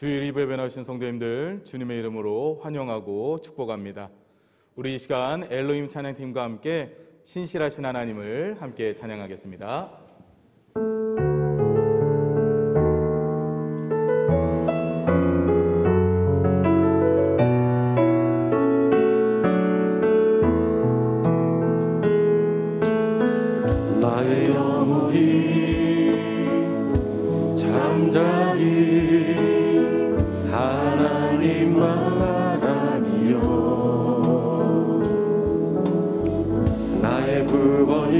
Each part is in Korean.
주일 예배에 나오신 성도님들 주님의 이름으로 환영하고 축복합니다. 우리 이 시간 엘로힘 찬양팀과 함께 신실하신 하나님을 함께 찬양하겠습니다. 나의 영혼이 잠잠히 하나님만 알아니요 나의 구원이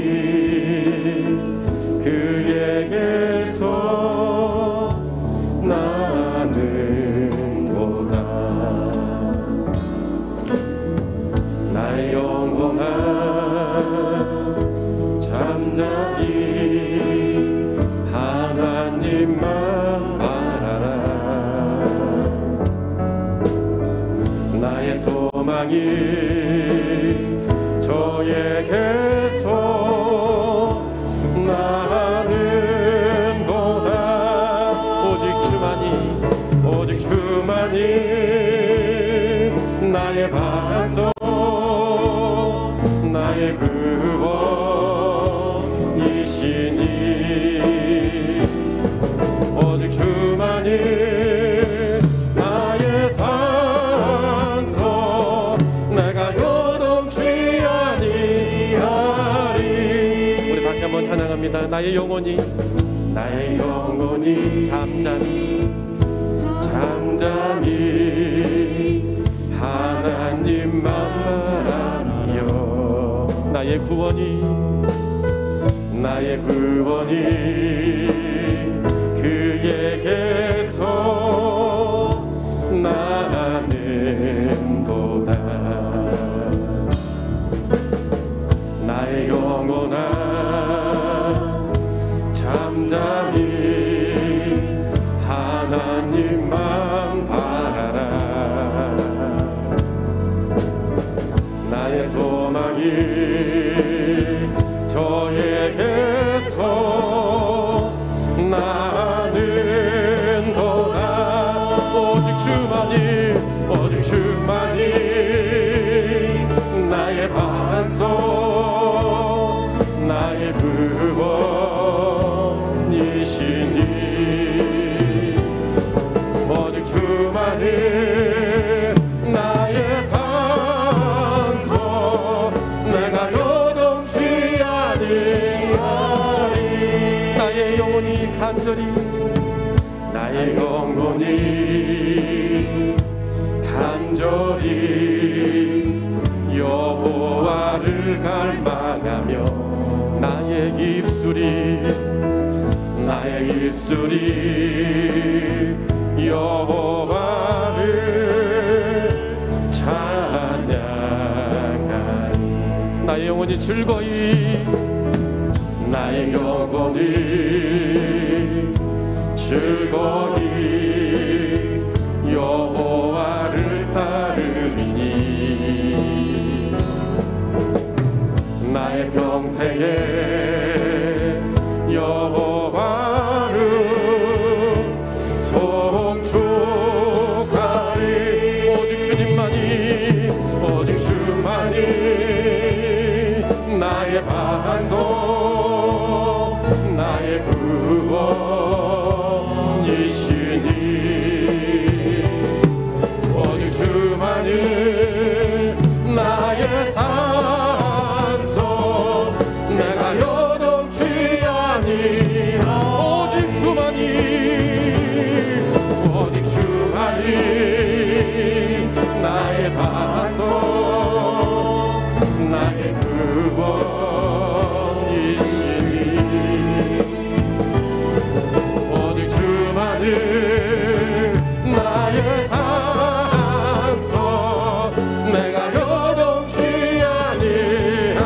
그에게서 나는도다. 나의 영혼아 잠잠히 하나님만 바라라. 나의 소망이 저에게서 나는도다. 오직 주만이 나의 반석 나의 구원이시니 오직 주만이 나의 산소 내가 요동치 아니하리. 우리 다시 한번 찬양합니다. 나의 영혼이 잠잠히 하나님만 바라며 나의 구원이 그에게서 나는도다. 나의 영혼아 잠잠히 하나님만 바라라. 나의 소망이 저에게서 나는도다. 오직 주만이 나의 반석 나의 구원이시니 오직 주만이 나의 산소 내가 요동치 아니하리. 나의 영혼이 간절히 여호와를 갈망하며 나의 입술이 여호와를 찬양하리. 나의 영혼이 즐거이 여호와를 따르리니 나의 평생에 여호와를 송축하리. 오직 주만이 나의 반석 나의 구원이시니 오직 주만이 나의 산소 내가 요동치 아니하. 오직 주만이 나의 반석 나의 구원이시니 오직 주만이 나의 산소 내가 요동치 아니하.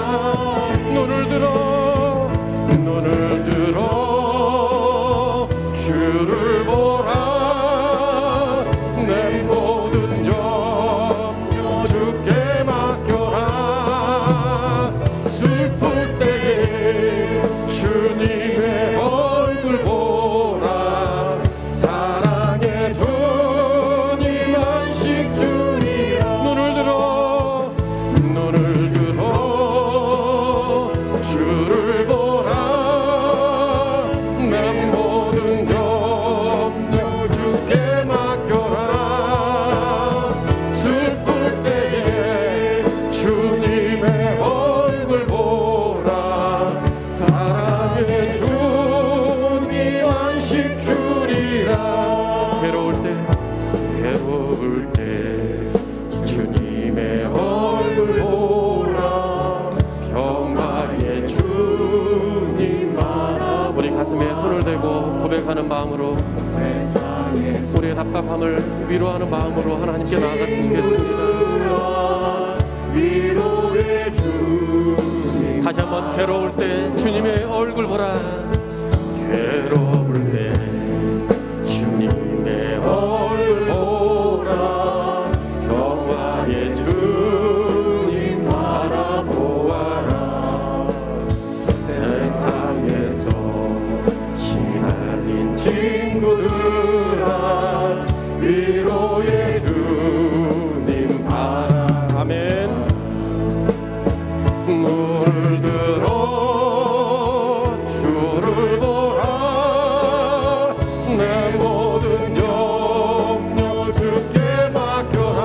눈을 들어 주를 보라. 내 모든 염려 주께 맡겨라. 고백하는 마음으로 우리의 답답함을 위로하는 마음으로 하나님께 나아갔으면 좋겠습니다. 다시 한번 괴로울 때 주님의 얼굴 보라. 괴로울 때 주님의 얼굴 보라. 평화의 주님 바라보아라. 세상에서 시달린 친구들아 위로의 주님 바라. 아멘. 눈을 들어 주를 보라. 내 모든 염려 주께 맡겨라.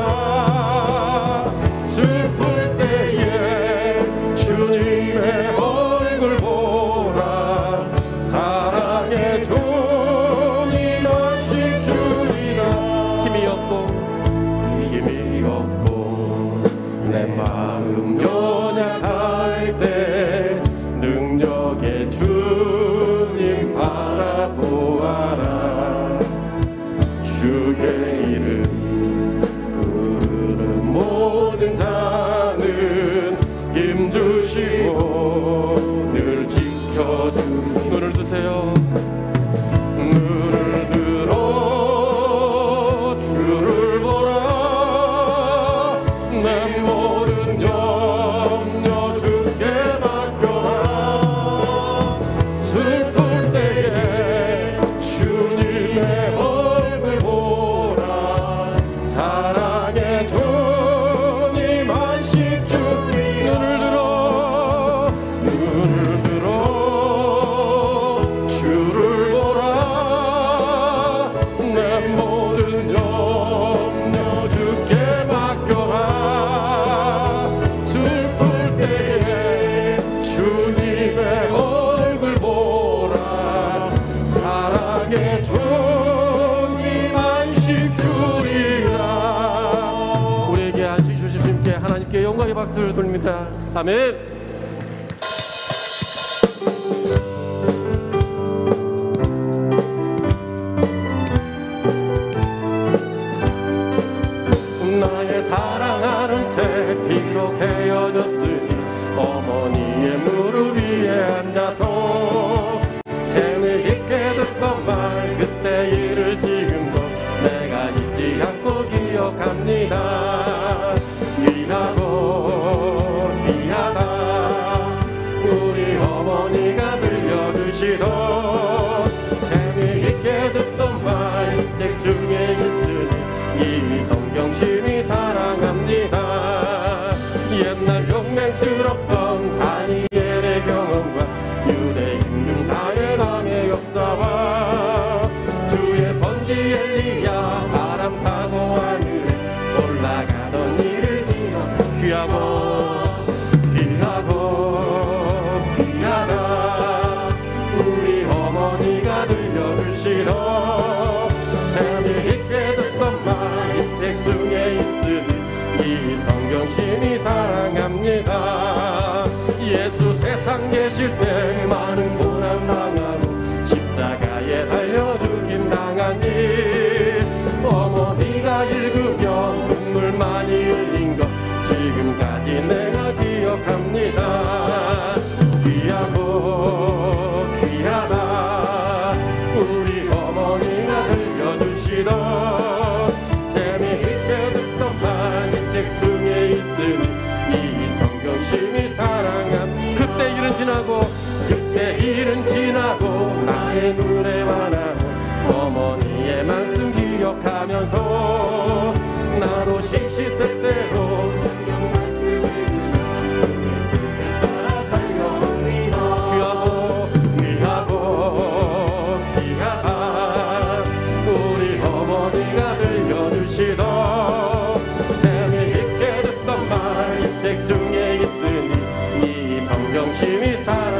슬플 때에 주님의 얼굴 보라. 사랑의 주님 안식 주리라. 힘이 없고 내 마음 연약할 때 능력의 주님 바라보아라. 주의 이름 부르는 모든 자는 힘주시고 늘 지켜주시. 눈을 드세요. 눈을 들어 주를 보라. 내 모든 염려 주께 맡겨라. 슬플 때에 주님의 얼굴 보라. 사랑의 주님 안식 주리. 눈을 들어 주를 보라. 내 모든 염려 주께 맡겨라. 슬플 때에 주님의 얼굴 보라. 사랑의 주님 안식 주리라. 우리에게 안식 주신 주님께 하나님께 영광의 박수를 돌립니다. 아멘. 나의 사랑하는 채 비록 헤어졌으니 어머니의 무릎 위에 앉아서 재미있게 듣던 말 그때 일을 지금도 내가 잊지 않고 기억합니다. 귀하다 우리 어머니가 들려주시던 재미있게 듣던 말 이 책 중에 있으니 이 성경심이 사랑합니다. 옛날 용맹스럽던 다니엘의 경험과 유대 임금다의 왕의 역사와 주의 선지 엘리야 바람 타고 하늘에 올라가던 일을 기억. 귀하다 우리 어머니가 들려주시던 재미있게 듣던 말 이 책 중에 있으니 이 성경심이 사랑합니다. 예수 세상 계실 때 많은 고난 당하고 십자가에 달려 죽임 당한 일 어머니가 읽으며 눈물 많이 흘린 것 지금까지 내가 기억합니다. 귀하다 우리 어머니가 들려주시던 재미있게 듣던 말 이 책 중에 있으니 이 성경심이 사랑합니다. 그때 일은 지나고 나의 눈에 반하고 어머니의 말씀 기억하면서 나도 시시때때로 성경 말씀을 들어 주의 뜻을 따라 살려옵니다. 귀하다 우리 어머니가 들려주시던 재미있게 듣던 말 이 책 중에 있으니 이 성경심이 사랑.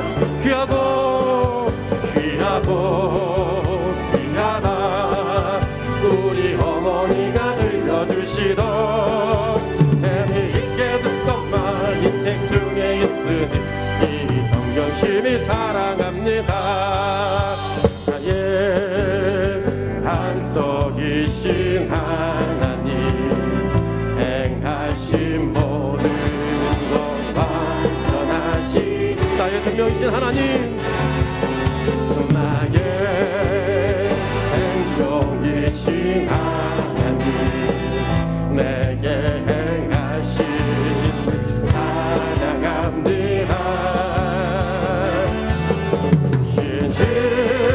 귀하다 우리 어머니가 들려주시던 재미있게 듣던 말 이 책 중에 있으니 이 성경심이 사랑합니다. 예. 안석이신 하나님 행하신 모든 것 완전하신 나의 생명이신 하나님 나의 생명이신 하나님 내게 행하신 찬양합니다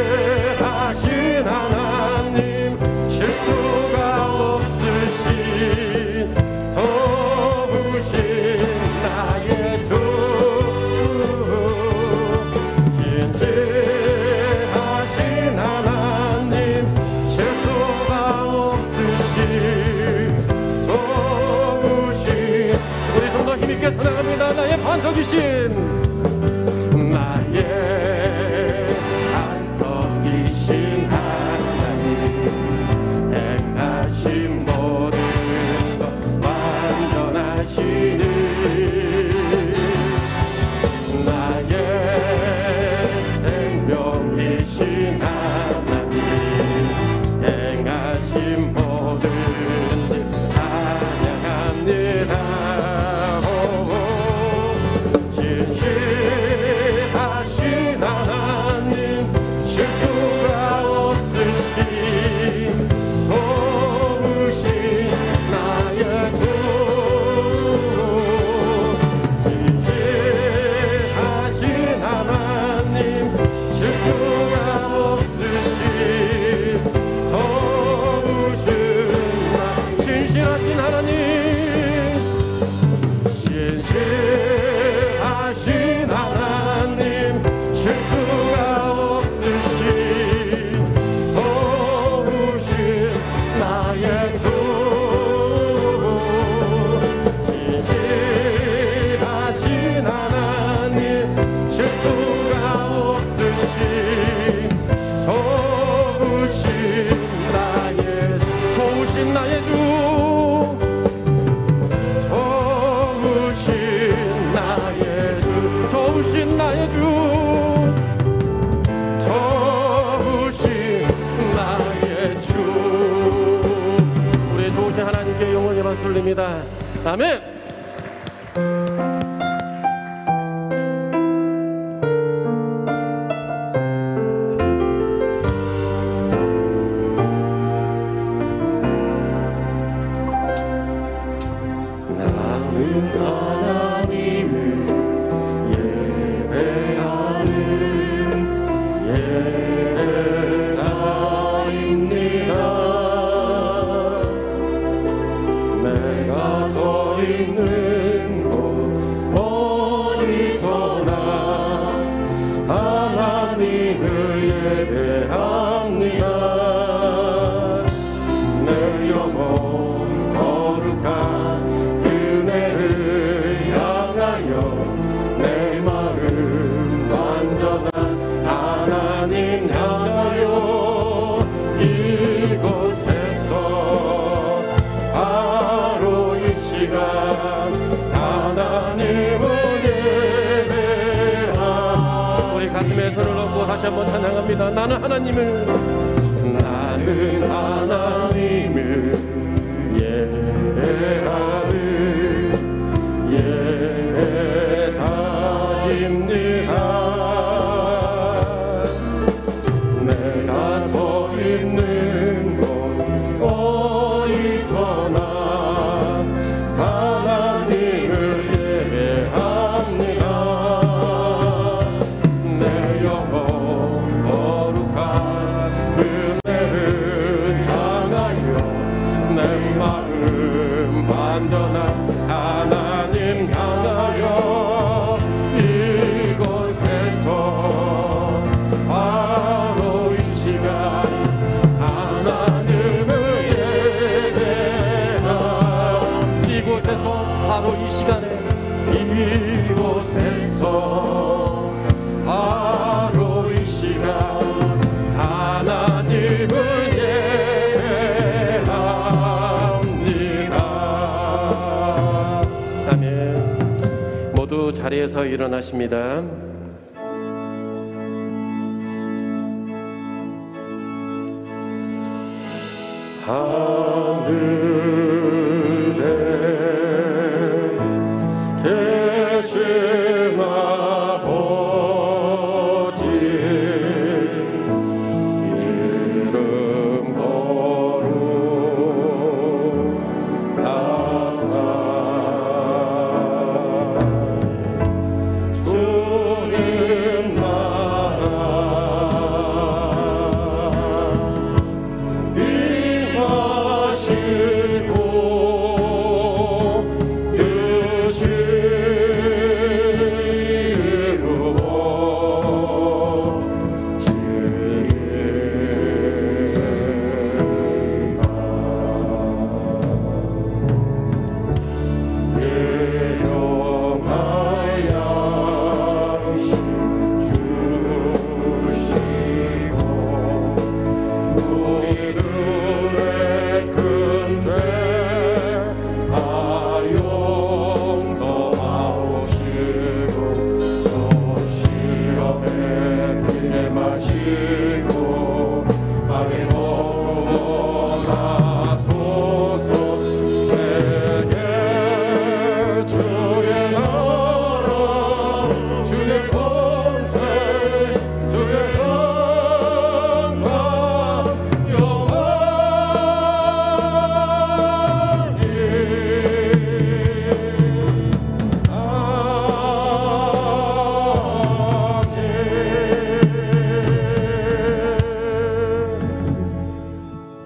신실하신 하나님 실수가 없으신 도우신 나의 주 신실하신 하나님 실수가 없으신 도우신 우리 좀 더 힘있게 찬양합니다 나의 반석이신 나의 안석이신 하나님 행하신 모든 것 완전하시니 나의 생명이신 하나님 행하신 모든 일 찬양합니다 진실하신 하나님 실수가 없으신 도우신 나의 주 진실하신 하나님 실수가 없으신 도우신 진실하신 하나님 신실하신 하나님 실수가 없으신 도우신 나의 주 진실하신 하나님 실수가 없으신 도우신 나의 좋으신 나의 주 좋으신 나의 주 좋으신 나의 주 우리 좋으신 하나님께 영원히 박수를 드립니다 아멘 다시 한번 찬양합니다. 나는 하나님을 예배하리이다 내가 서 있는 곳 어디서나 하나님을 예배합니다. 내 영혼 거룩한 은혜를 향하여 내 마음 완전한 하나님 향하여 이곳에서 바로 이 시간 하나님을 예배하 이곳에서 바로 이 시간에 이곳에서 바로 이 시간 하나님을 예배합니다. 아멘. 모두 자리에서 일어나십니다. 하늘에 계신 아버지 이름 거룩하사 주님 나라 임하시고 뜻이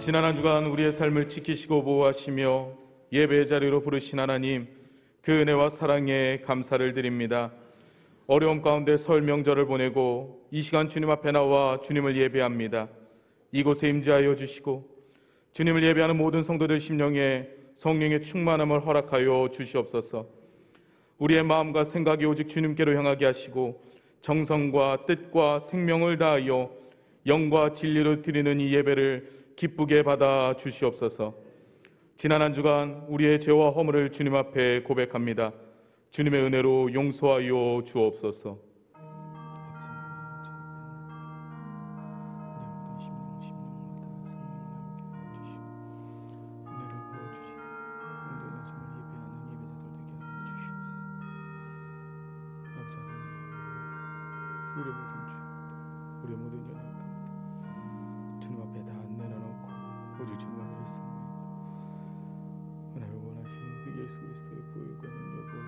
지난 한 주간 우리의 삶을 지키시고 보호하시며 예배의 자리로 부르신 하나님, 그 은혜와 사랑에 감사를 드립니다. 어려움 가운데 설 명절을 보내고 이 시간 주님 앞에 나와 주님을 예배합니다. 이곳에 임재하여 주시고 주님을 예배하는 모든 성도들 심령에 성령의 충만함을 허락하여 주시옵소서. 우리의 마음과 생각이 오직 주님께로 향하게 하시고 정성과 뜻과 생명을 다하여 영과 진리로 드리는 이 예배를 기쁘게 받아 주시옵소서. 지난 한 주간 우리의 죄와 허물을 주님 앞에 고백합니다. 주님의 은혜로 용서하여 주옵소서. 우리의 모든 연약함 주님 앞에 다 내려놓고 오직 주님 앞에 있습니다. 은혜를 원하시는 그 예수 그리스도의 보혈과 능력으로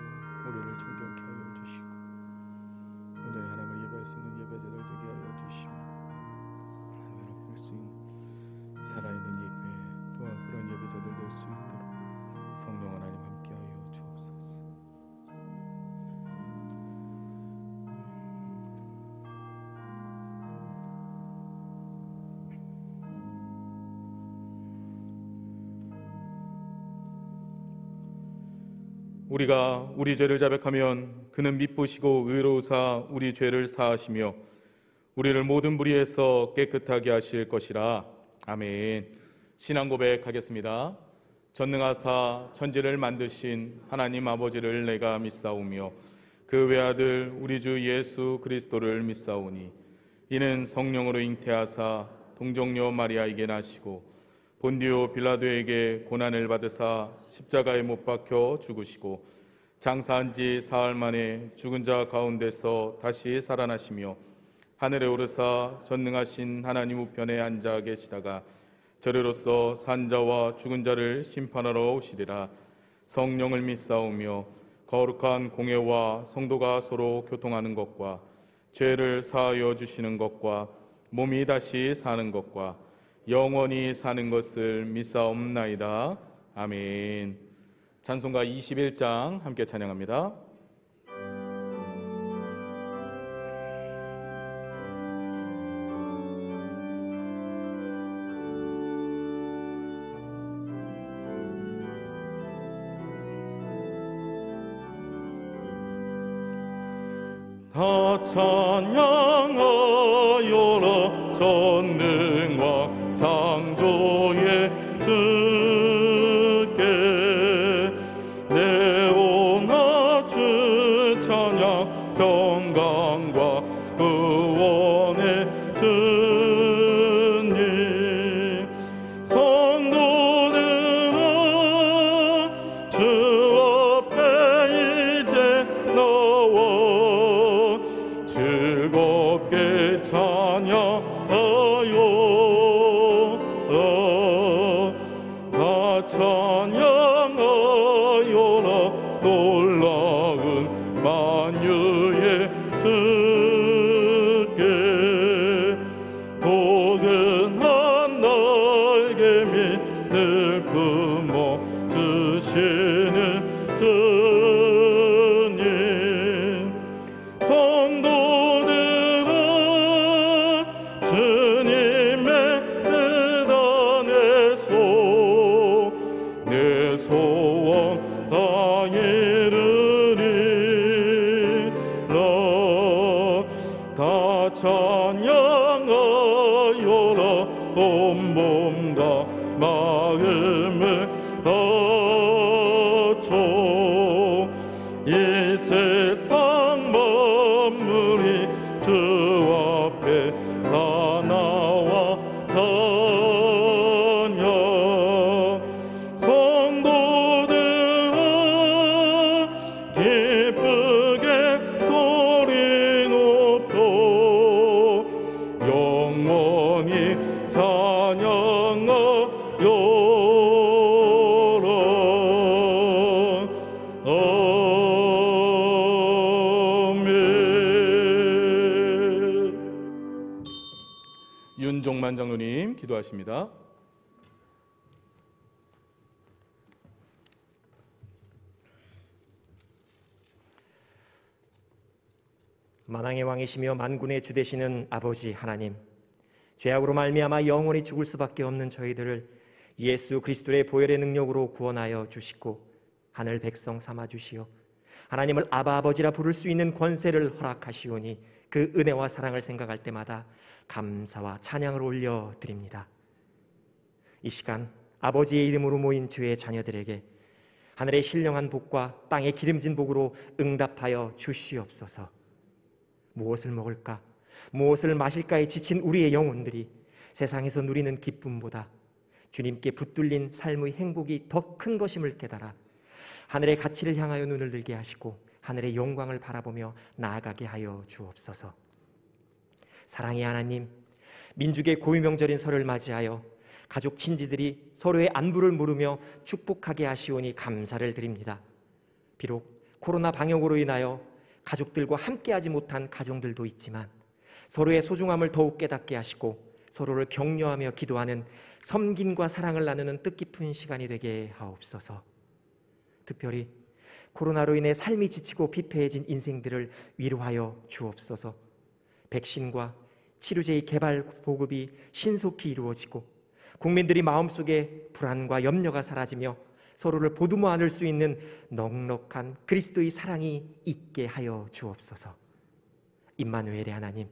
우리를 정결케 하여 주시고 온전히 하나님을 예배할 수 있는 예배자들 되게 하여 주시고 하나님을 볼 수 있는 살아있는 예배, 또한 그런 예배자들 될 수 있도록 성령 하나님 함께 하여 주옵소서. 우리가 우리 죄를 자백하면 그는 미쁘시고 의로우사 우리 죄를 사하시며 우리를 모든 불의에서 깨끗하게 하실 것이라. 아멘. 신앙 고백하겠습니다. 전능하사 천지를 만드신 하나님 아버지를 내가 믿사오며 그 외아들 우리 주 예수 그리스도를 믿사오니 이는 성령으로 잉태하사 동정녀 마리아에게 나시고 본디오 빌라도에게 고난을 받으사 십자가에 못 박혀 죽으시고 장사한 지 사흘 만에 죽은 자 가운데서 다시 살아나시며 하늘에 오르사 전능하신 하나님 우편에 앉아 계시다가 저리로서 산 자와 죽은 자를 심판하러 오시리라. 성령을 믿사오며 거룩한 공회와 성도가 서로 교통하는 것과 죄를 사하여 주시는 것과 몸이 다시 사는 것과 영원히 사는 것을 믿사옵나이다. 아멘. 찬송가 21장 함께 찬양합니다. 다 찬양하여라 전능왕 창조의 주께 내오나 주 찬양 평강과 구원의 주님 성도 만유의 주께 포근한 날개 밑을 품어 주시는 주님 성도들아 주님의 뜻 안에서 내 소원 다 이루리라 다 찬양하여라 온 몸과 마음을 바쳐 이 세상 만물이 주 앞에 다 나와 찬양 성도들아 기쁘게 소리 높여 영원히 찬양하여라. 아멘. 윤종만 장로님 기도하십니다. 만왕의 왕이시며 만군의 주 되시는 아버지 하나님, 죄악으로 말미암아 영원히 죽을 수밖에 없는 저희들을 예수 그리스도의 보혈의 능력으로 구원하여 주시고 하늘 백성 삼아 주시어 하나님을 아바 아버지라 부를 수 있는 권세를 허락하시오니 그 은혜와 사랑을 생각할 때마다 감사와 찬양을 올려드립니다. 이 시간 아버지의 이름으로 모인 주의 자녀들에게 하늘의 신령한 복과 땅의 기름진 복으로 응답하여 주시옵소서. 무엇을 먹을까, 무엇을 마실까에 지친 우리의 영혼들이 세상에서 누리는 기쁨보다 주님께 붙들린 삶의 행복이 더 큰 것임을 깨달아 하늘의 가치를 향하여 눈을 들게 하시고 하늘의 영광을 바라보며 나아가게 하여 주옵소서. 사랑의 하나님, 민족의 고유명절인 설을 맞이하여 가족 친지들이 서로의 안부를 물으며 축복하게 하시오니 감사를 드립니다. 비록 코로나 방역으로 인하여 가족들과 함께하지 못한 가정들도 있지만 서로의 소중함을 더욱 깨닫게 하시고 서로를 격려하며 기도하는 섬김과 사랑을 나누는 뜻깊은 시간이 되게 하옵소서. 특별히 코로나로 인해 삶이 지치고 피폐해진 인생들을 위로하여 주옵소서. 백신과 치료제의 개발 보급이 신속히 이루어지고 국민들이 마음속에 불안과 염려가 사라지며 서로를 보듬어 안을 수 있는 넉넉한 그리스도의 사랑이 있게 하여 주옵소서. 임마누엘의 하나님,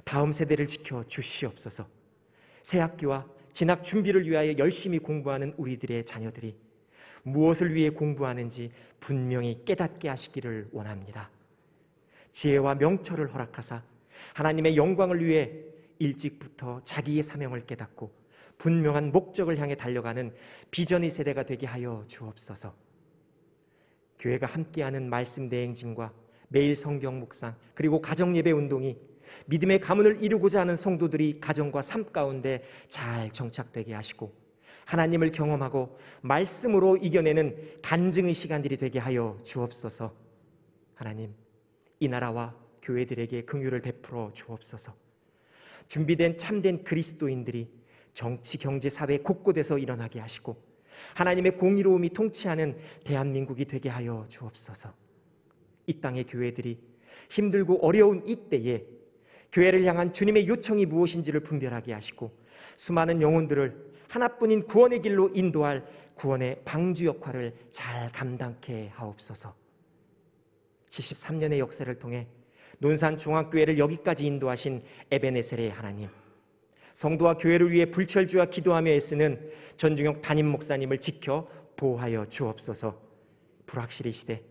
다음 세대를 지켜 주시옵소서. 새학기와 진학 준비를 위하여 열심히 공부하는 우리들의 자녀들이 무엇을 위해 공부하는지 분명히 깨닫게 하시기를 원합니다. 지혜와 명철을 허락하사 하나님의 영광을 위해 일찍부터 자기의 사명을 깨닫고 분명한 목적을 향해 달려가는 비전의 세대가 되게 하여 주옵소서. 교회가 함께하는 말씀 대행진과 매일 성경 묵상 그리고 가정예배 운동이 믿음의 가문을 이루고자 하는 성도들이 가정과 삶 가운데 잘 정착되게 하시고 하나님을 경험하고 말씀으로 이겨내는 간증의 시간들이 되게 하여 주옵소서. 하나님, 이 나라와 교회들에게 긍휼을 베풀어 주옵소서. 준비된 참된 그리스도인들이 정치, 경제, 사회 곳곳에서 일어나게 하시고 하나님의 공의로움이 통치하는 대한민국이 되게 하여 주옵소서. 이 땅의 교회들이 힘들고 어려운 이때에 교회를 향한 주님의 요청이 무엇인지를 분별하게 하시고 수많은 영혼들을 하나뿐인 구원의 길로 인도할 구원의 방주 역할을 잘 감당케 하옵소서. 73년의 역사를 통해 논산 중앙교회를 여기까지 인도하신 에베네셀의 하나님, 성도와 교회를 위해 불철주야 기도하며 애쓰는 전중혁 담임 목사님을 지켜 보호하여 주옵소서. 불확실의 시대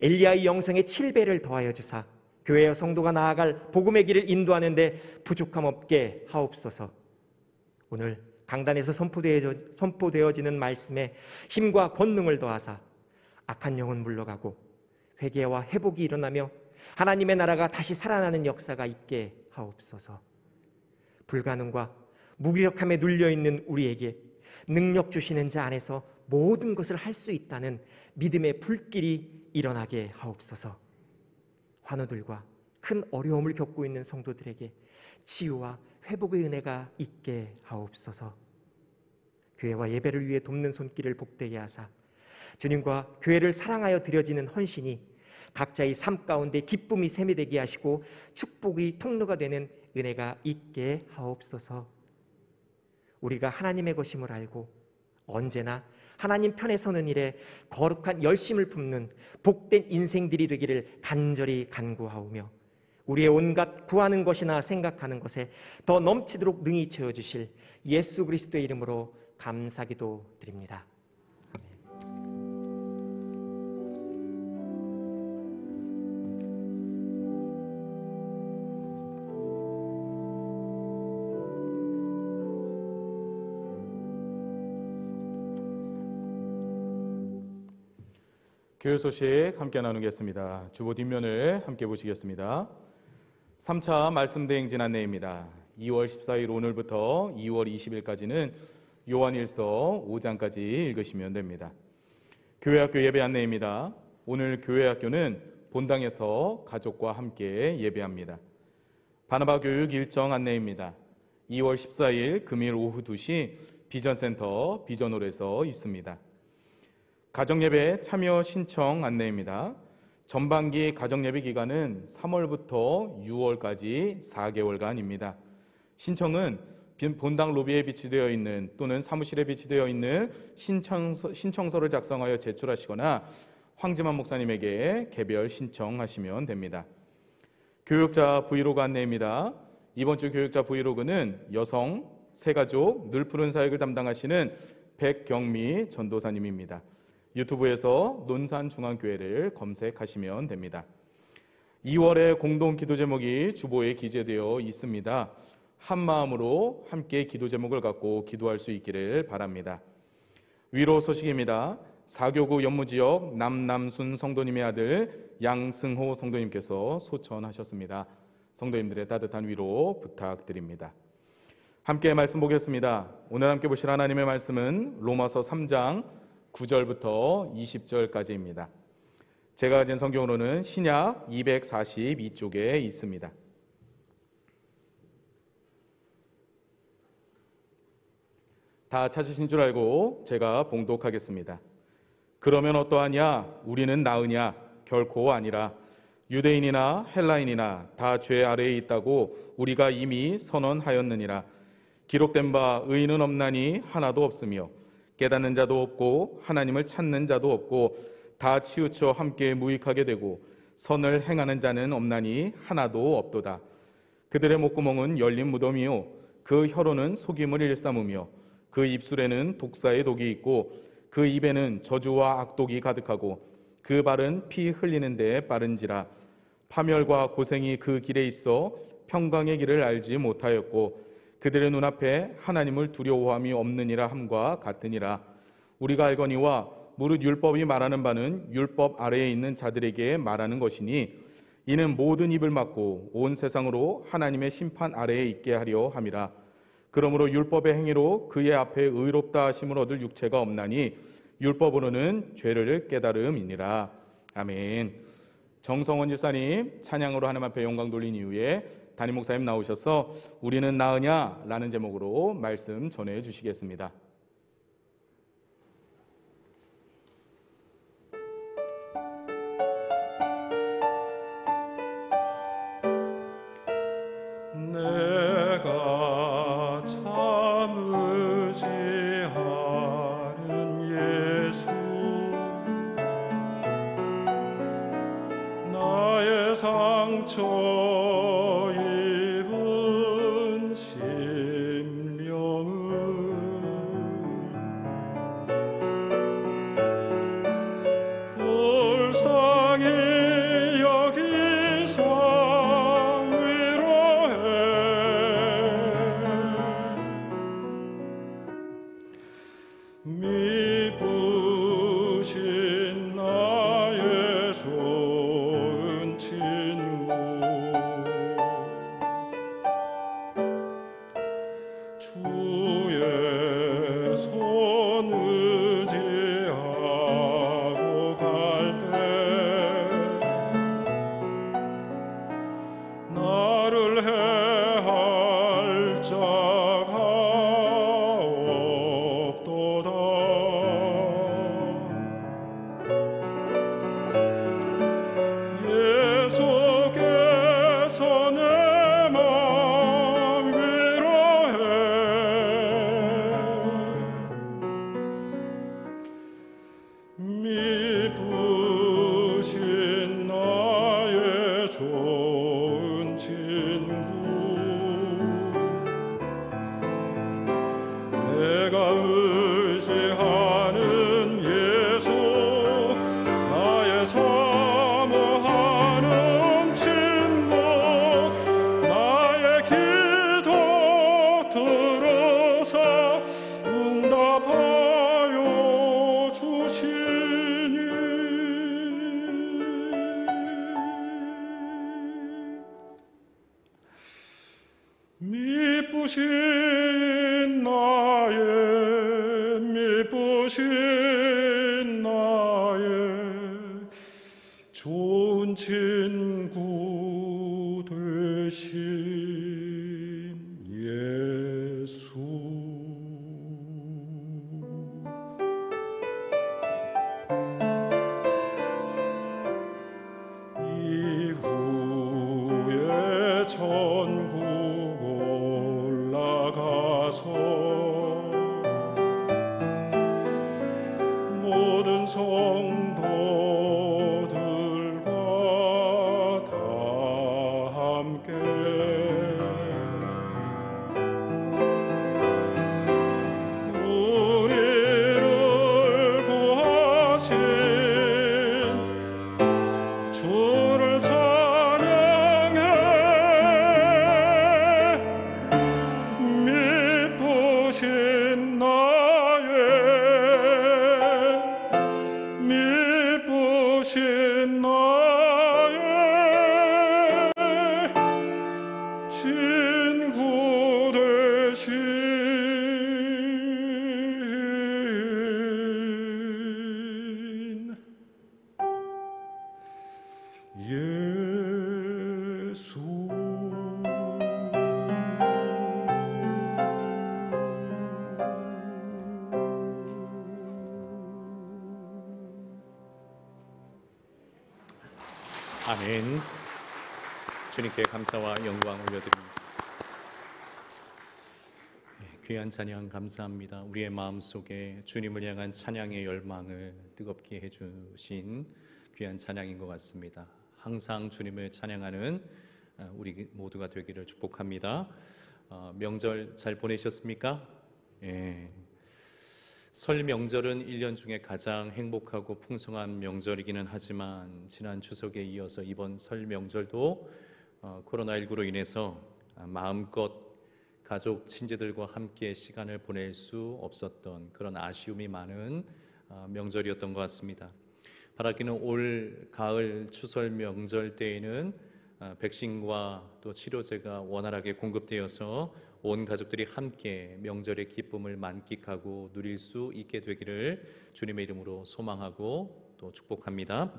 엘리야의 영성에 7배를 더하여 주사 교회와 성도가 나아갈 복음의 길을 인도하는 데 부족함 없게 하옵소서. 오늘 강단에서 선포되어지는 말씀에 힘과 권능을 더하사 악한 영은 물러가고 회개와 회복이 일어나며 하나님의 나라가 다시 살아나는 역사가 있게 하옵소서. 불가능과 무기력함에 눌려있는 우리에게 능력 주시는 자 안에서 모든 것을 할 수 있다는 믿음의 불길이 일어나게 하옵소서. 환우들과 큰 어려움을 겪고 있는 성도들에게 치유와 회복의 은혜가 있게 하옵소서. 교회와 예배를 위해 돕는 손길을 복되게 하사 주님과 교회를 사랑하여 드려지는 헌신이 각자의 삶 가운데 기쁨이 세매되게 하시고 축복의 통로가 되는 은혜가 있게 하옵소서. 우리가 하나님의 것임을 알고 언제나 하나님 편에 서는 일에 거룩한 열심을 품는 복된 인생들이 되기를 간절히 간구하오며 우리의 온갖 구하는 것이나 생각하는 것에 더 넘치도록 능히 채워주실 예수 그리스도의 이름으로 감사기도 드립니다. 교회 소식 함께 나누겠습니다. 주보 뒷면을 함께 보시겠습니다. 3차 말씀 대행진 안내입니다. 2월 14일 오늘부터 2월 20일까지는 요한일서 5장까지 읽으시면 됩니다. 교회학교 예배 안내입니다. 오늘 교회학교는 본당에서 가족과 함께 예배합니다. 바나바 교육 일정 안내입니다. 2월 14일 금일 오후 2시 비전센터 비전홀에서 있습니다. 가정예배 참여 신청 안내입니다. 전반기 가정예배 기간은 3월부터 6월까지 4개월간입니다. 신청은 본당 로비에 비치되어 있는 또는 사무실에 비치되어 있는 신청서를 작성하여 제출하시거나 황지만 목사님에게 개별 신청하시면 됩니다. 교육자 브이로그 안내입니다. 이번 주 교육자 브이로그는 여성, 새가족, 늘 푸른 사역을 담당하시는 백경미 전도사님입니다. 유튜브에서 논산중앙교회를 검색하시면 됩니다. 2월의 공동 기도 제목이 주보에 기재되어 있습니다. 한 마음으로 함께 기도 제목을 갖고 기도할 수 있기를 바랍니다. 위로 소식입니다. 사교구 연무지역 남남순 성도님의 아들 양승호 성도님께서 소천하셨습니다. 성도님들의 따뜻한 위로 부탁드립니다. 함께 말씀 보겠습니다. 오늘 함께 보실 하나님의 말씀은 로마서 3장 9절부터 20절까지입니다. 제가 가진 성경으로는 신약 242쪽에 있습니다. 다 찾으신 줄 알고 제가 봉독하겠습니다. 그러면 어떠하냐? 우리는 나으냐? 결코 아니라. 유대인이나 헬라인이나 다 죄 아래에 있다고 우리가 이미 선언하였느니라. 기록된 바 의인은 없나니 하나도 없으며 깨닫는 자도 없고 하나님을 찾는 자도 없고 다 치우쳐 함께 무익하게 되고 선을 행하는 자는 없나니 하나도 없도다. 그들의 목구멍은 열린 무덤이요 그 혀로는 속임을 일삼으며 그 입술에는 독사의 독이 있고 그 입에는 저주와 악독이 가득하고 그 발은 피 흘리는 데에 빠른지라. 파멸과 고생이 그 길에 있어 평강의 길을 알지 못하였고 그들의 눈앞에 하나님을 두려워함이 없느니라 함과 같으니라. 우리가 알거니와 무릇 율법이 말하는 바는 율법 아래에 있는 자들에게 말하는 것이니 이는 모든 입을 막고 온 세상으로 하나님의 심판 아래에 있게 하려 함이라. 그러므로 율법의 행위로 그의 앞에 의롭다 하심을 얻을 육체가 없나니 율법으로는 죄를 깨달음이니라. 아멘. 정성원 집사님 찬양으로 하나님 앞에 영광 돌린 이후에 담임 목사님 나오셔서 우리는 나으냐? 라는 제목으로 말씀 전해 주시겠습니다. 내가 참 의지하는 예수 나의 상처 미쁘신 나의 좋은 친구 되신 예수. 이후에 천국 올라가서 모든 성도들과 다 함께 우리를 구하신 주를 찬양해. 미쁘신 나의 친구 되신 예수. 아멘. 주님께 감사와 영광 올려드립니다. 귀한 찬양 감사합니다. 우리의 마음속에 주님을 향한 찬양의 열망을 뜨겁게 해주신 귀한 찬양인 것 같습니다. 항상 주님을 찬양하는 우리 모두가 되기를 축복합니다. 명절 잘 보내셨습니까? 예. 설 명절은 1년 중에 가장 행복하고 풍성한 명절이기는 하지만 지난 추석에 이어서 이번 설 명절도 코로나19로 인해서 마음껏 가족, 친지들과 함께 시간을 보낼 수 없었던 그런 아쉬움이 많은 명절이었던 것 같습니다. 바라기는 올 가을 추설 명절 때에는 백신과 또 치료제가 원활하게 공급되어서 온 가족들이 함께 명절의 기쁨을 만끽하고 누릴 수 있게 되기를 주님의 이름으로 소망하고 또 축복합니다.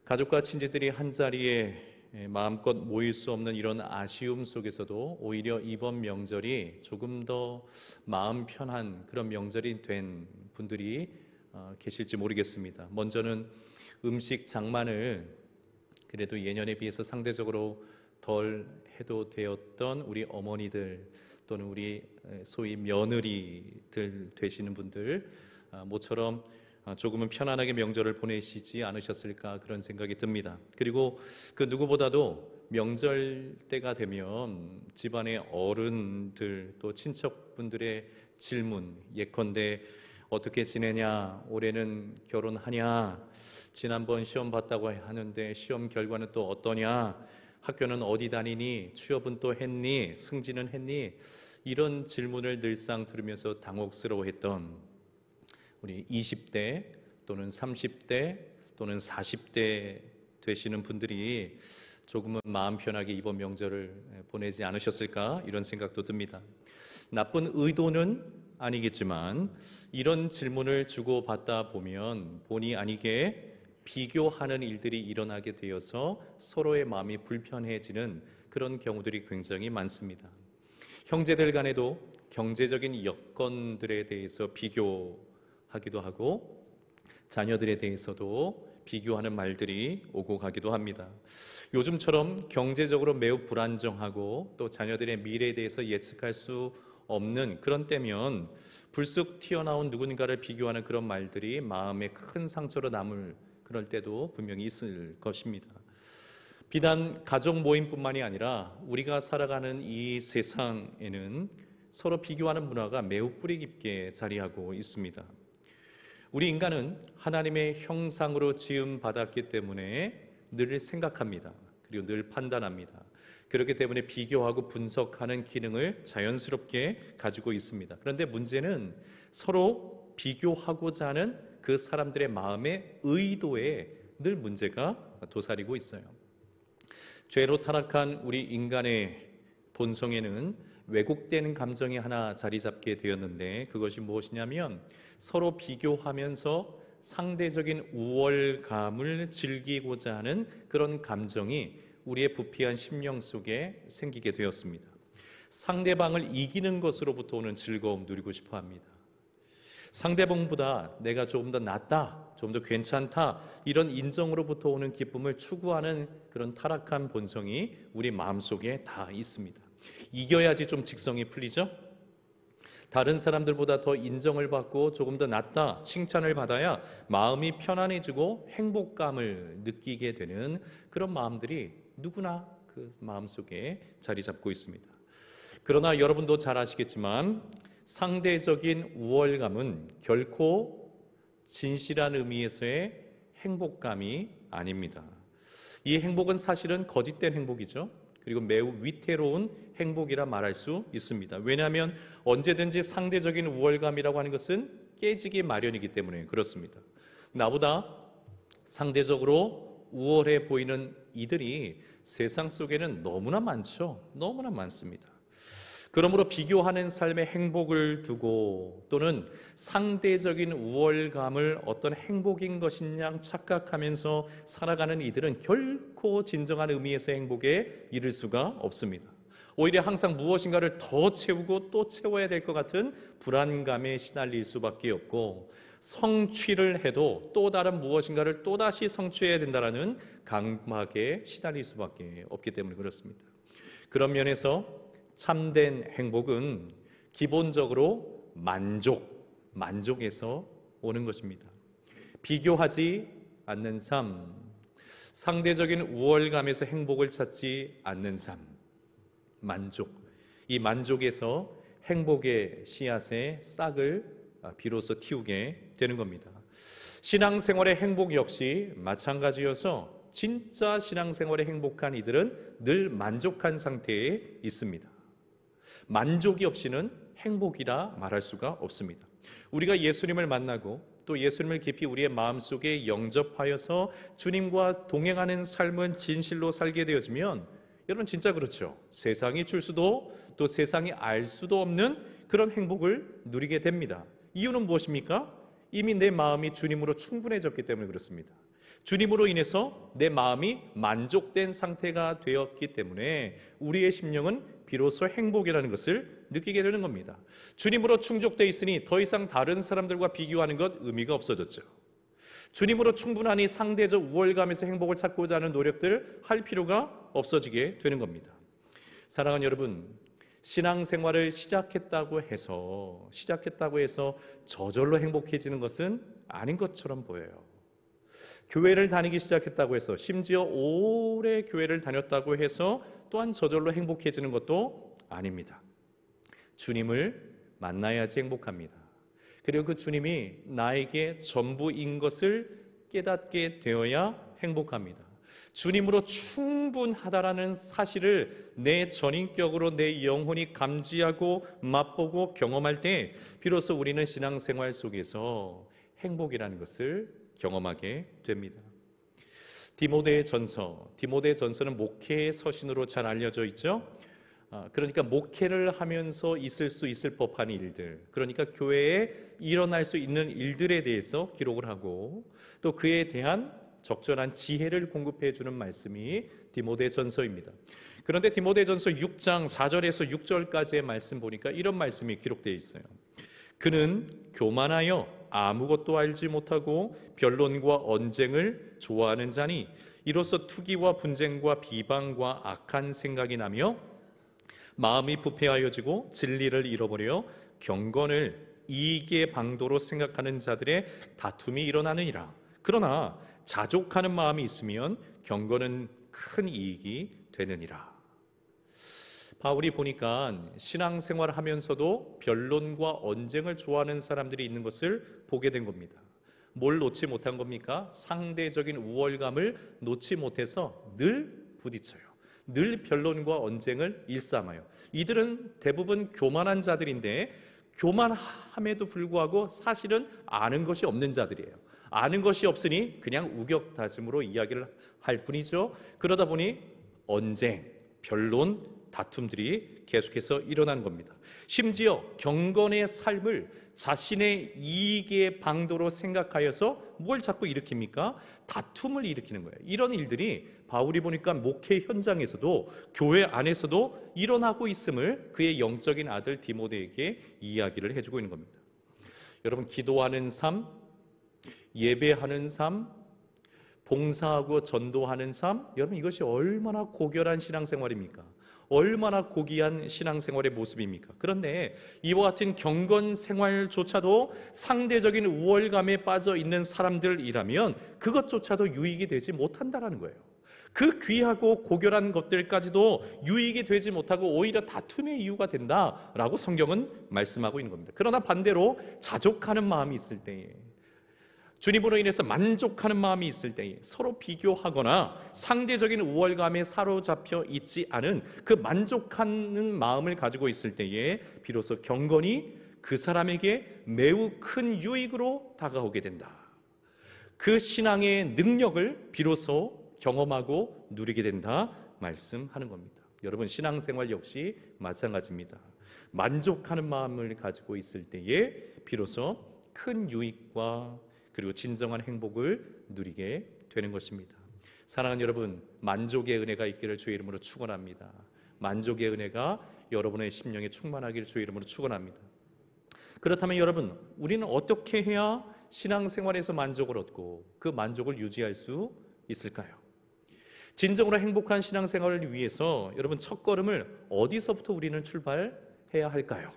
가족과 친지들이 한자리에 마음껏 모일 수 없는 이런 아쉬움 속에서도 오히려 이번 명절이 조금 더 마음 편한 그런 명절이 된 분들이 계실지 모르겠습니다. 먼저는 음식 장만을 그래도 예년에 비해서 상대적으로 덜 해도 되었던 우리 어머니들 또는 우리 소위 며느리들 되시는 분들 모처럼 조금은 편안하게 명절을 보내시지 않으셨을까 그런 생각이 듭니다. 그리고 그 누구보다도 명절 때가 되면 집안의 어른들 또 친척분들의 질문, 예컨대 어떻게 지내냐, 올해는 결혼하냐, 지난번 시험 봤다고 하는데 시험 결과는 또 어떠냐, 학교는 어디 다니니, 취업은 또 했니, 승진은 했니, 이런 질문을 늘상 들으면서 당혹스러워했던 우리 20대 또는 30대 또는 40대 되시는 분들이 조금은 마음 편하게 이번 명절을 보내지 않으셨을까 이런 생각도 듭니다. 나쁜 의도는 아니겠지만 이런 질문을 주고받다 보면 본의 아니게 비교하는 일들이 일어나게 되어서 서로의 마음이 불편해지는 그런 경우들이 굉장히 많습니다. 형제들 간에도 경제적인 여건들에 대해서 비교하기도 하고 자녀들에 대해서도 비교하는 말들이 오고 가기도 합니다. 요즘처럼 경제적으로 매우 불안정하고 또 자녀들의 미래에 대해서 예측할 수 없는 그런 때면 불쑥 튀어나온 누군가를 비교하는 그런 말들이 마음에 큰 상처로 남을 그럴 때도 분명히 있을 것입니다. 비단 가족 모임뿐만이 아니라 우리가 살아가는 이 세상에는 서로 비교하는 문화가 매우 뿌리 깊게 자리하고 있습니다. 우리 인간은 하나님의 형상으로 지음받았기 때문에 늘 생각합니다. 그리고 늘 판단합니다. 그렇기 때문에 비교하고 분석하는 기능을 자연스럽게 가지고 있습니다. 그런데 문제는 서로 비교하고자 하는 그 사람들의 마음의 의도에 늘 문제가 도사리고 있어요. 죄로 타락한 우리 인간의 본성에는 왜곡된 감정이 하나 자리 잡게 되었는데, 그것이 무엇이냐면 서로 비교하면서 상대적인 우월감을 즐기고자 하는 그런 감정이 우리의 부패한 심령 속에 생기게 되었습니다. 상대방을 이기는 것으로부터 오는 즐거움 누리고 싶어 합니다. 상대방보다 내가 조금 더 낫다, 좀 더 괜찮다, 이런 인정으로부터 오는 기쁨을 추구하는 그런 타락한 본성이 우리 마음속에 다 있습니다. 이겨야지 좀 직성이 풀리죠? 다른 사람들보다 더 인정을 받고 조금 더 낫다, 칭찬을 받아야 마음이 편안해지고 행복감을 느끼게 되는 그런 마음들이 누구나 그 마음속에 자리 잡고 있습니다. 그러나 여러분도 잘 아시겠지만 상대적인 우월감은 결코 진실한 의미에서의 행복감이 아닙니다. 이 행복은 사실은 거짓된 행복이죠. 그리고 매우 위태로운 행복이라 말할 수 있습니다. 왜냐하면 언제든지 상대적인 우월감이라고 하는 것은 깨지기 마련이기 때문에 그렇습니다. 나보다 상대적으로 우월해 보이는 이들이 세상 속에는 너무나 많죠. 너무나 많습니다. 그러므로 비교하는 삶의 행복을 두고 또는 상대적인 우월감을 어떤 행복인 것인 양 착각하면서 살아가는 이들은 결코 진정한 의미에서의 행복에 이를 수가 없습니다. 오히려 항상 무엇인가를 더 채우고 또 채워야 될 것 같은 불안감에 시달릴 수밖에 없고, 성취를 해도 또 다른 무엇인가를 또다시 성취해야 된다는 강박에 시달릴 수밖에 없기 때문에 그렇습니다. 그런 면에서 참된 행복은 기본적으로 만족에서 오는 것입니다. 비교하지 않는 삶, 상대적인 우월감에서 행복을 찾지 않는 삶, 이 만족에서 행복의 씨앗의 싹을 비로소 틔우게 되는 겁니다. 신앙생활의 행복 역시 마찬가지여서 진짜 신앙생활에 행복한 이들은 늘 만족한 상태에 있습니다. 만족이 없이는 행복이라 말할 수가 없습니다. 우리가 예수님을 만나고 또 예수님을 깊이 우리의 마음속에 영접하여서 주님과 동행하는 삶은 진실로 살게 되어지면 여러분 진짜 그렇죠. 세상이 줄 수도 또 세상이 알 수도 없는 그런 행복을 누리게 됩니다. 이유는 무엇입니까? 이미 내 마음이 주님으로 충분해졌기 때문에 그렇습니다. 주님으로 인해서 내 마음이 만족된 상태가 되었기 때문에 우리의 심령은 비로소 행복이라는 것을 느끼게 되는 겁니다. 주님으로 충족되어 있으니 더 이상 다른 사람들과 비교하는 것 의미가 없어졌죠. 주님으로 충분하니 상대적 우월감에서 행복을 찾고자 하는 노력들 할 필요가 없어지게 되는 겁니다. 사랑하는 여러분, 신앙생활을 시작했다고 해서 저절로 행복해지는 것은 아닌 것처럼 보여요. 교회를 다니기 시작했다고 해서, 심지어 오래 교회를 다녔다고 해서 또한 저절로 행복해지는 것도 아닙니다. 주님을 만나야지 행복합니다. 그리고 그 주님이 나에게 전부인 것을 깨닫게 되어야 행복합니다. 주님으로 충분하다라는 사실을 내 전인격으로 내 영혼이 감지하고 맛보고 경험할 때 비로소 우리는 신앙생활 속에서 행복이라는 것을 경험하게 됩니다. 디모데전서는 목회의 서신으로 잘 알려져 있죠. 그러니까 목회를 하면서 있을 수 있을 법한 일들, 그러니까 교회에 일어날 수 있는 일들에 대해서 기록을 하고 또 그에 대한 적절한 지혜를 공급해 주는 말씀이 디모데전서입니다. 그런데 디모데전서 6장 4절에서 6절까지의 말씀 보니까 이런 말씀이 기록되어 있어요. 그는 교만하여 아무것도 알지 못하고 변론과 언쟁을 좋아하는 자니 이로써 투기와 분쟁과 비방과 악한 생각이 나며 마음이 부패하여지고 진리를 잃어버려 경건을 이익의 방도로 생각하는 자들의 다툼이 일어나느니라. 그러나 자족하는 마음이 있으면 경건은 큰 이익이 되느니라. 바울이 보니까 신앙생활을 하면서도 변론과 언쟁을 좋아하는 사람들이 있는 것을 보게 된 겁니다. 뭘 놓지 못한 겁니까? 상대적인 우월감을 놓지 못해서 늘 부딪혀요. 늘 변론과 언쟁을 일삼아요. 이들은 대부분 교만한 자들인데 교만함에도 불구하고 사실은 아는 것이 없는 자들이에요. 아는 것이 없으니 그냥 우격다짐으로 이야기를 할 뿐이죠. 그러다 보니 언쟁, 변론, 다툼들이 계속해서 일어나는 겁니다. 심지어 경건의 삶을 자신의 이익의 방도로 생각하여서 뭘 자꾸 일으킵니까? 다툼을 일으키는 거예요. 이런 일들이 바울이 보니까 목회 현장에서도 교회 안에서도 일어나고 있음을 그의 영적인 아들 디모데에게 이야기를 해주고 있는 겁니다. 여러분, 기도하는 삶, 예배하는 삶, 봉사하고 전도하는 삶, 여러분 이것이 얼마나 고결한 신앙생활입니까? 얼마나 고귀한 신앙생활의 모습입니까? 그런데 이와 같은 경건생활조차도 상대적인 우월감에 빠져 있는 사람들이라면 그것조차도 유익이 되지 못한다는 거예요. 그 귀하고 고결한 것들까지도 유익이 되지 못하고 오히려 다툼의 이유가 된다라고 성경은 말씀하고 있는 겁니다. 그러나 반대로 자족하는 마음이 있을 때에, 주님으로 인해서 만족하는 마음이 있을 때에, 서로 비교하거나 상대적인 우월감에 사로잡혀 있지 않은 그 만족하는 마음을 가지고 있을 때에 비로소 경건이 그 사람에게 매우 큰 유익으로 다가오게 된다. 그 신앙의 능력을 비로소 경험하고 누리게 된다 말씀하는 겁니다. 여러분, 신앙생활 역시 마찬가지입니다. 만족하는 마음을 가지고 있을 때에 비로소 큰 유익과 그리고 진정한 행복을 누리게 되는 것입니다. 사랑하는 여러분, 만족의 은혜가 있기를 주의 이름으로 축원합니다. 만족의 은혜가 여러분의 심령에 충만하기를 주의 이름으로 축원합니다. 그렇다면 여러분, 우리는 어떻게 해야 신앙생활에서 만족을 얻고 그 만족을 유지할 수 있을까요? 진정으로 행복한 신앙생활을 위해서 여러분, 첫걸음을 어디서부터 우리는 출발해야 할까요?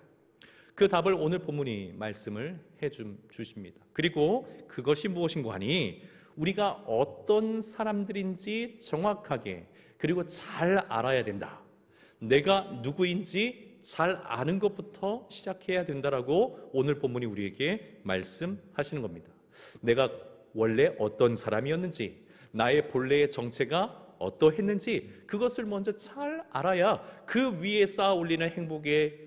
그 답을 오늘 본문이 말씀을 해주십니다. 그리고 그것이 무엇인고 하니 우리가 어떤 사람들인지 정확하게 그리고 잘 알아야 된다. 내가 누구인지 잘 아는 것부터 시작해야 된다라고 오늘 본문이 우리에게 말씀하시는 겁니다. 내가 원래 어떤 사람이었는지, 나의 본래의 정체가 어떠했는지 그것을 먼저 잘 알아야 그 위에 쌓아 올리는 행복의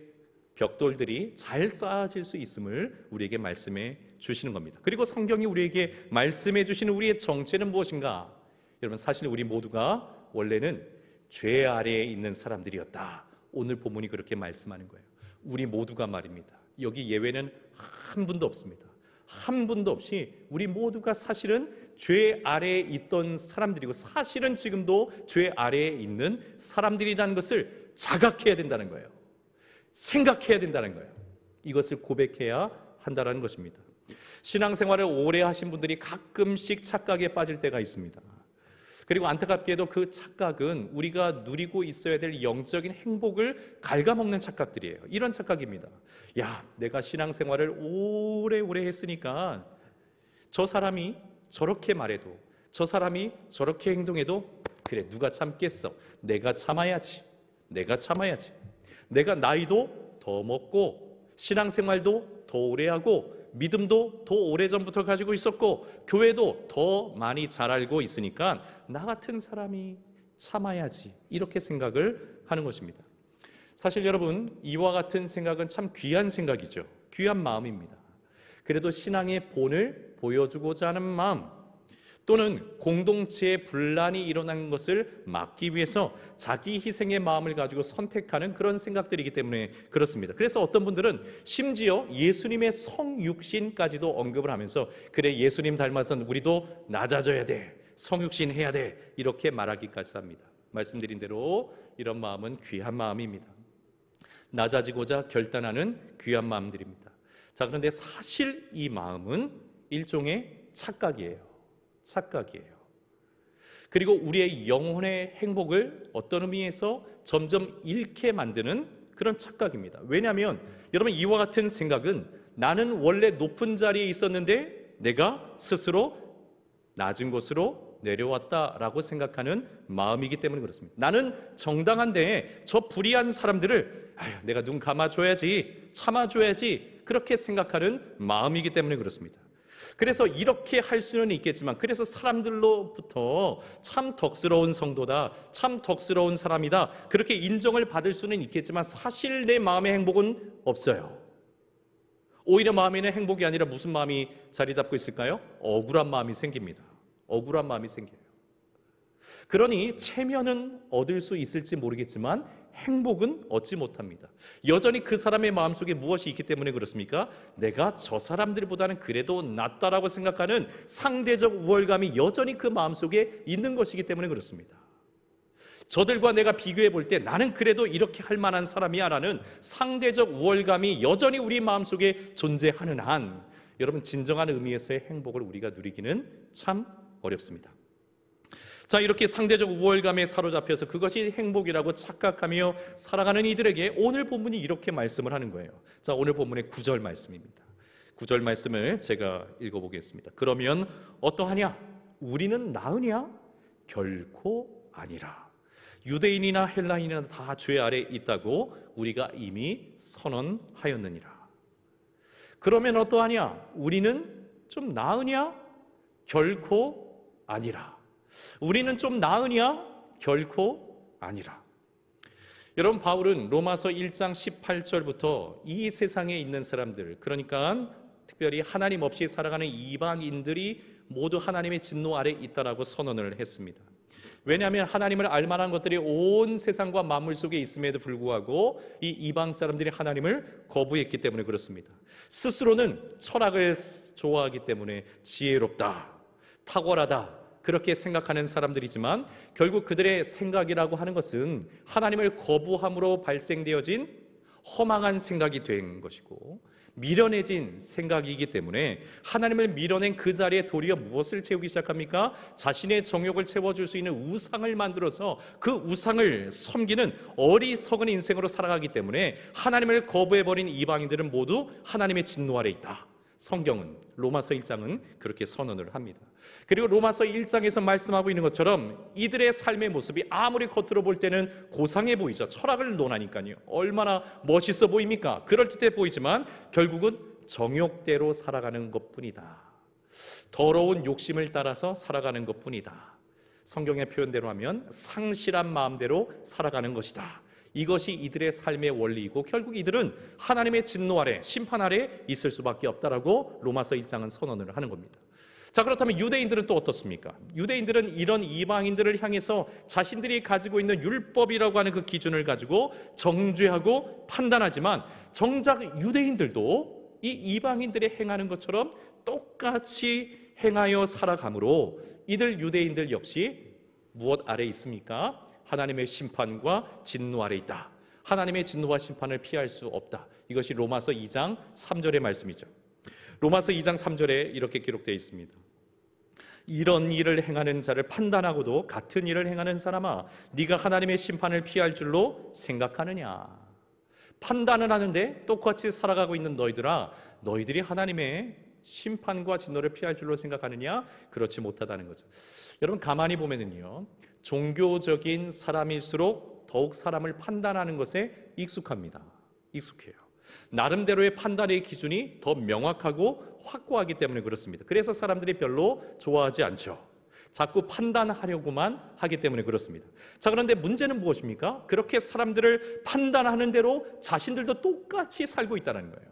벽돌들이 잘 쌓아질 수 있음을 우리에게 말씀해 주시는 겁니다. 그리고 성경이 우리에게 말씀해 주시는 우리의 정체는 무엇인가? 여러분, 사실 우리 모두가 원래는 죄 아래에 있는 사람들이었다. 오늘 본문이 그렇게 말씀하는 거예요. 우리 모두가 말입니다. 여기 예외는 한 분도 없습니다. 한 분도 없이 우리 모두가 사실은 죄 아래에 있던 사람들이고 사실은 지금도 죄 아래에 있는 사람들이라는 것을 자각해야 된다는 거예요. 생각해야 된다는 거예요. 이것을 고백해야 한다는 것입니다. 신앙생활을 오래 하신 분들이 가끔씩 착각에 빠질 때가 있습니다. 그리고 안타깝게도 그 착각은 우리가 누리고 있어야 될 영적인 행복을 갉아먹는 착각들이에요. 이런 착각입니다. 야, 내가 신앙생활을 오래오래 했으니까 저 사람이 저렇게 말해도, 저 사람이 저렇게 행동해도 그래, 누가 참겠어. 내가 참아야지. 내가 나이도 더 먹고 신앙생활도 더 오래 하고 믿음도 더 오래전부터 가지고 있었고 교회도 더 많이 잘 알고 있으니까 나 같은 사람이 참아야지, 이렇게 생각을 하는 것입니다. 사실 여러분, 이와 같은 생각은 참 귀한 생각이죠. 귀한 마음입니다. 그래도 신앙의 본을 보여주고자 하는 마음, 또는 공동체의 분란이 일어난 것을 막기 위해서 자기 희생의 마음을 가지고 선택하는 그런 생각들이기 때문에 그렇습니다. 그래서 어떤 분들은 심지어 예수님의 성육신까지도 언급을 하면서 그래, 예수님 닮아선 우리도 낮아져야 돼, 성육신 해야 돼, 이렇게 말하기까지 합니다. 말씀드린 대로 이런 마음은 귀한 마음입니다. 낮아지고자 결단하는 귀한 마음들입니다. 자, 그런데 사실 이 마음은 일종의 착각이에요. 그리고 우리의 영혼의 행복을 어떤 의미에서 점점 잃게 만드는 그런 착각입니다. 왜냐하면 여러분, 이와 같은 생각은 나는 원래 높은 자리에 있었는데 내가 스스로 낮은 곳으로 내려왔다라고 생각하는 마음이기 때문에 그렇습니다. 나는 정당한데 저 불의한 사람들을 내가 눈 감아줘야지, 참아줘야지, 그렇게 생각하는 마음이기 때문에 그렇습니다. 그래서 이렇게 할 수는 있겠지만, 그래서 사람들로부터 참 덕스러운 성도다, 참 덕스러운 사람이다, 그렇게 인정을 받을 수는 있겠지만 사실 내 마음의 행복은 없어요. 오히려 마음에는 행복이 아니라 무슨 마음이 자리 잡고 있을까요? 억울한 마음이 생깁니다. 억울한 마음이 생겨요. 그러니 체면은 얻을 수 있을지 모르겠지만 행복은 얻지 못합니다. 여전히 그 사람의 마음속에 무엇이 있기 때문에 그렇습니까? 내가 저 사람들보다는 그래도 낫다라고 생각하는 상대적 우월감이 여전히 그 마음속에 있는 것이기 때문에 그렇습니다. 저들과 내가 비교해 볼 때 나는 그래도 이렇게 할 만한 사람이야 라는 상대적 우월감이 여전히 우리 마음속에 존재하는 한 여러분, 진정한 의미에서의 행복을 우리가 누리기는 참 어렵습니다. 자, 이렇게 상대적 우월감에 사로잡혀서 그것이 행복이라고 착각하며 살아가는 이들에게 오늘 본문이 이렇게 말씀을 하는 거예요. 자, 오늘 본문의 9절 말씀입니다. 9절 말씀을 제가 읽어보겠습니다. 그러면 어떠하냐? 우리는 나으냐? 결코 아니라. 유대인이나 헬라인이나 다 죄 아래 있다고 우리가 이미 선언하였느니라. 그러면 어떠하냐? 우리는 좀 나으냐? 결코 아니라. 우리는 좀 나으냐? 결코 아니라. 여러분, 바울은 로마서 1장 18절부터 이 세상에 있는 사람들, 그러니까 특별히 하나님 없이 살아가는 이방인들이 모두 하나님의 진노 아래 있다라고 선언을 했습니다. 왜냐하면 하나님을 알만한 것들이 온 세상과 만물 속에 있음에도 불구하고 이 이방 사람들이 하나님을 거부했기 때문에 그렇습니다. 스스로는 철학을 좋아하기 때문에 지혜롭다, 탁월하다 그렇게 생각하는 사람들이지만 결국 그들의 생각이라고 하는 것은 하나님을 거부함으로 발생되어진 허망한 생각이 된 것이고 미련해진 생각이기 때문에 하나님을 밀어낸 그 자리에 도리어 무엇을 채우기 시작합니까? 자신의 정욕을 채워줄 수 있는 우상을 만들어서 그 우상을 섬기는 어리석은 인생으로 살아가기 때문에 하나님을 거부해버린 이방인들은 모두 하나님의 진노 아래 있다. 성경은, 로마서 1장은 그렇게 선언을 합니다. 그리고 로마서 1장에서 말씀하고 있는 것처럼 이들의 삶의 모습이 아무리 겉으로 볼 때는 고상해 보이죠. 철학을 논하니까요. 얼마나 멋있어 보입니까? 그럴듯해 보이지만 결국은 정욕대로 살아가는 것뿐이다. 더러운 욕심을 따라서 살아가는 것뿐이다. 성경의 표현대로 하면 상실한 마음대로 살아가는 것이다. 이것이 이들의 삶의 원리이고 결국 이들은 하나님의 진노 아래, 심판 아래 있을 수밖에 없다라고 로마서 1장은 선언을 하는 겁니다. 자, 그렇다면 유대인들은 또 어떻습니까? 유대인들은 이런 이방인들을 향해서 자신들이 가지고 있는 율법이라고 하는 그 기준을 가지고 정죄하고 판단하지만 정작 유대인들도 이 이방인들이 행하는 것처럼 똑같이 행하여 살아가므로 이들 유대인들 역시 무엇 아래 있습니까? 하나님의 심판과 진노 아래 있다. 하나님의 진노와 심판을 피할 수 없다. 이것이 로마서 2장 3절의 말씀이죠. 로마서 2장 3절에 이렇게 기록되어 있습니다. 이런 일을 행하는 자를 판단하고도 같은 일을 행하는 사람아, 네가 하나님의 심판을 피할 줄로 생각하느냐. 판단을 하는데 똑같이 살아가고 있는 너희들아, 너희들이 하나님의 심판과 진노를 피할 줄로 생각하느냐? 그렇지 못하다는 거죠. 여러분, 가만히 보면은요, 종교적인 사람일수록 더욱 사람을 판단하는 것에 익숙합니다. 익숙해요. 나름대로의 판단의 기준이 더 명확하고 확고하기 때문에 그렇습니다. 그래서 사람들이 별로 좋아하지 않죠. 자꾸 판단하려고만 하기 때문에 그렇습니다. 자, 그런데 문제는 무엇입니까? 그렇게 사람들을 판단하는 대로 자신들도 똑같이 살고 있다는 거예요.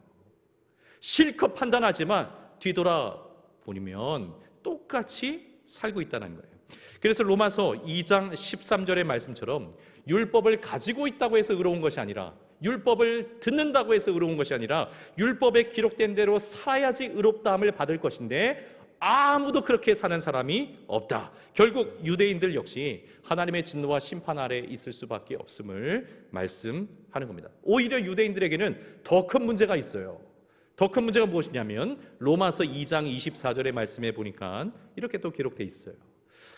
실컷 판단하지만 뒤돌아보면 똑같이 살고 있다는 거예요. 그래서 로마서 2장 13절의 말씀처럼 율법을 가지고 있다고 해서 의로운 것이 아니라, 율법을 듣는다고 해서 의로운 것이 아니라 율법에 기록된 대로 살아야지 의롭다함을 받을 것인데 아무도 그렇게 사는 사람이 없다. 결국 유대인들 역시 하나님의 진노와 심판 아래 있을 수밖에 없음을 말씀하는 겁니다. 오히려 유대인들에게는 더 큰 문제가 있어요. 더 큰 문제가 무엇이냐면 로마서 2장 24절의 말씀에 보니까 이렇게 또 기록되어 있어요.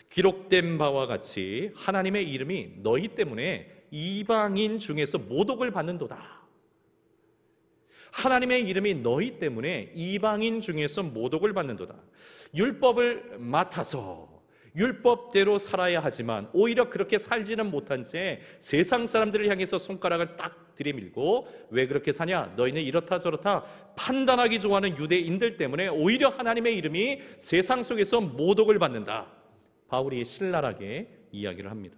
기록된 바와 같이 하나님의 이름이 너희 때문에 이방인 중에서 모독을 받는도다. 하나님의 이름이 너희 때문에 이방인 중에서 모독을 받는도다. 율법을 맡아서 율법대로 살아야 하지만 오히려 그렇게 살지는 못한 채 세상 사람들을 향해서 손가락을 딱 들이밀고 왜 그렇게 사냐? 너희는 이렇다 저렇다 판단하기 좋아하는 유대인들 때문에 오히려 하나님의 이름이 세상 속에서 모독을 받는다. 바울이 신랄하게 이야기를 합니다.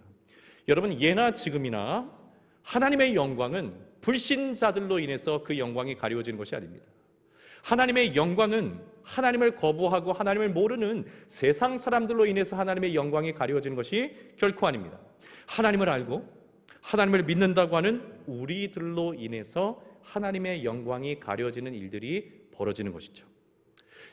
여러분, 예나 지금이나 하나님의 영광은 불신자들로 인해서 그 영광이 가리워지는 것이 아닙니다. 하나님의 영광은 하나님을 거부하고 하나님을 모르는 세상 사람들로 인해서 하나님의 영광이 가리워지는 것이 결코 아닙니다. 하나님을 알고 하나님을 믿는다고 하는 우리들로 인해서 하나님의 영광이 가려지는 일들이 벌어지는 것이죠.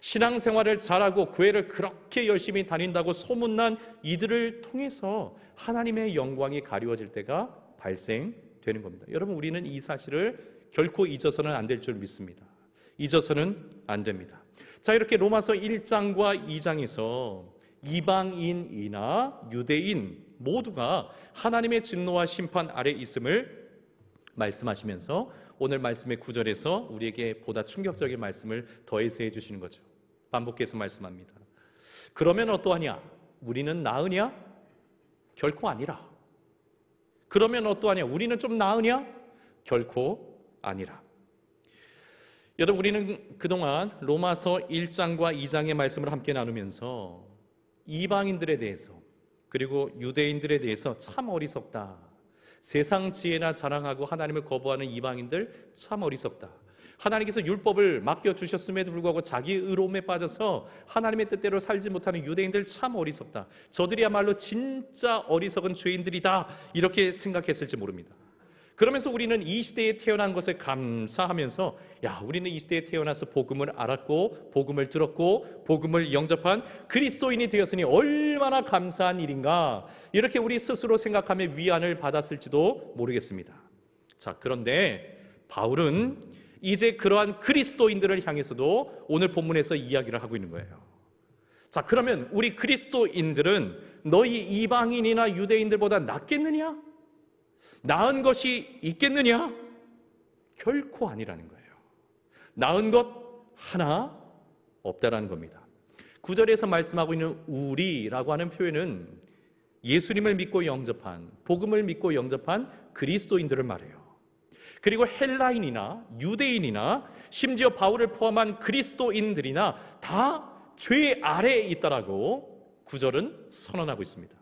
신앙생활을 잘하고 교회를 그렇게 열심히 다닌다고 소문난 이들을 통해서 하나님의 영광이 가려질 때가 발생되는 겁니다. 여러분, 우리는 이 사실을 결코 잊어서는 안 될 줄 믿습니다. 잊어서는 안 됩니다. 자, 이렇게 로마서 1장과 2장에서 이방인이나 유대인 모두가 하나님의 진노와 심판 아래 있음을 말씀하시면서 오늘 말씀의 9절에서 우리에게 보다 충격적인 말씀을 더해서 해주시는 거죠. 반복해서 말씀합니다. 그러면 어떠하냐? 우리는 나으냐? 결코 아니라. 그러면 어떠하냐? 우리는 좀 나으냐? 결코 아니라. 여러분, 우리는 그동안 로마서 1장과 2장의 말씀을 함께 나누면서 이방인들에 대해서 그리고 유대인들에 대해서 참 어리석다, 세상 지혜나 자랑하고 하나님을 거부하는 이방인들 참 어리석다, 하나님께서 율법을 맡겨주셨음에도 불구하고 자기 의로움에 빠져서 하나님의 뜻대로 살지 못하는 유대인들 참 어리석다, 저들이야말로 진짜 어리석은 죄인들이다, 이렇게 생각했을지 모릅니다. 그러면서 우리는 이 시대에 태어난 것을 감사하면서 우리는 이 시대에 태어나서 복음을 알았고 복음을 들었고 복음을 영접한 그리스도인이 되었으니 얼마나 감사한 일인가, 이렇게 우리 스스로 생각하며 위안을 받았을지도 모르겠습니다. 자, 그런데 바울은 이제 그러한 그리스도인들을 향해서도 오늘 본문에서 이야기를 하고 있는 거예요. 자, 그러면 우리 그리스도인들은 너희 이방인이나 유대인들보다 낫겠느냐? 나은 것이 있겠느냐? 결코 아니라는 거예요. 나은 것 하나 없다라는 겁니다. 9절에서 말씀하고 있는 우리라고 하는 표현은 예수님을 믿고 영접한, 복음을 믿고 영접한 그리스도인들을 말해요. 그리고 헬라인이나 유대인이나 심지어 바울을 포함한 그리스도인들이나 다 죄 아래에 있다라고 9절은 선언하고 있습니다.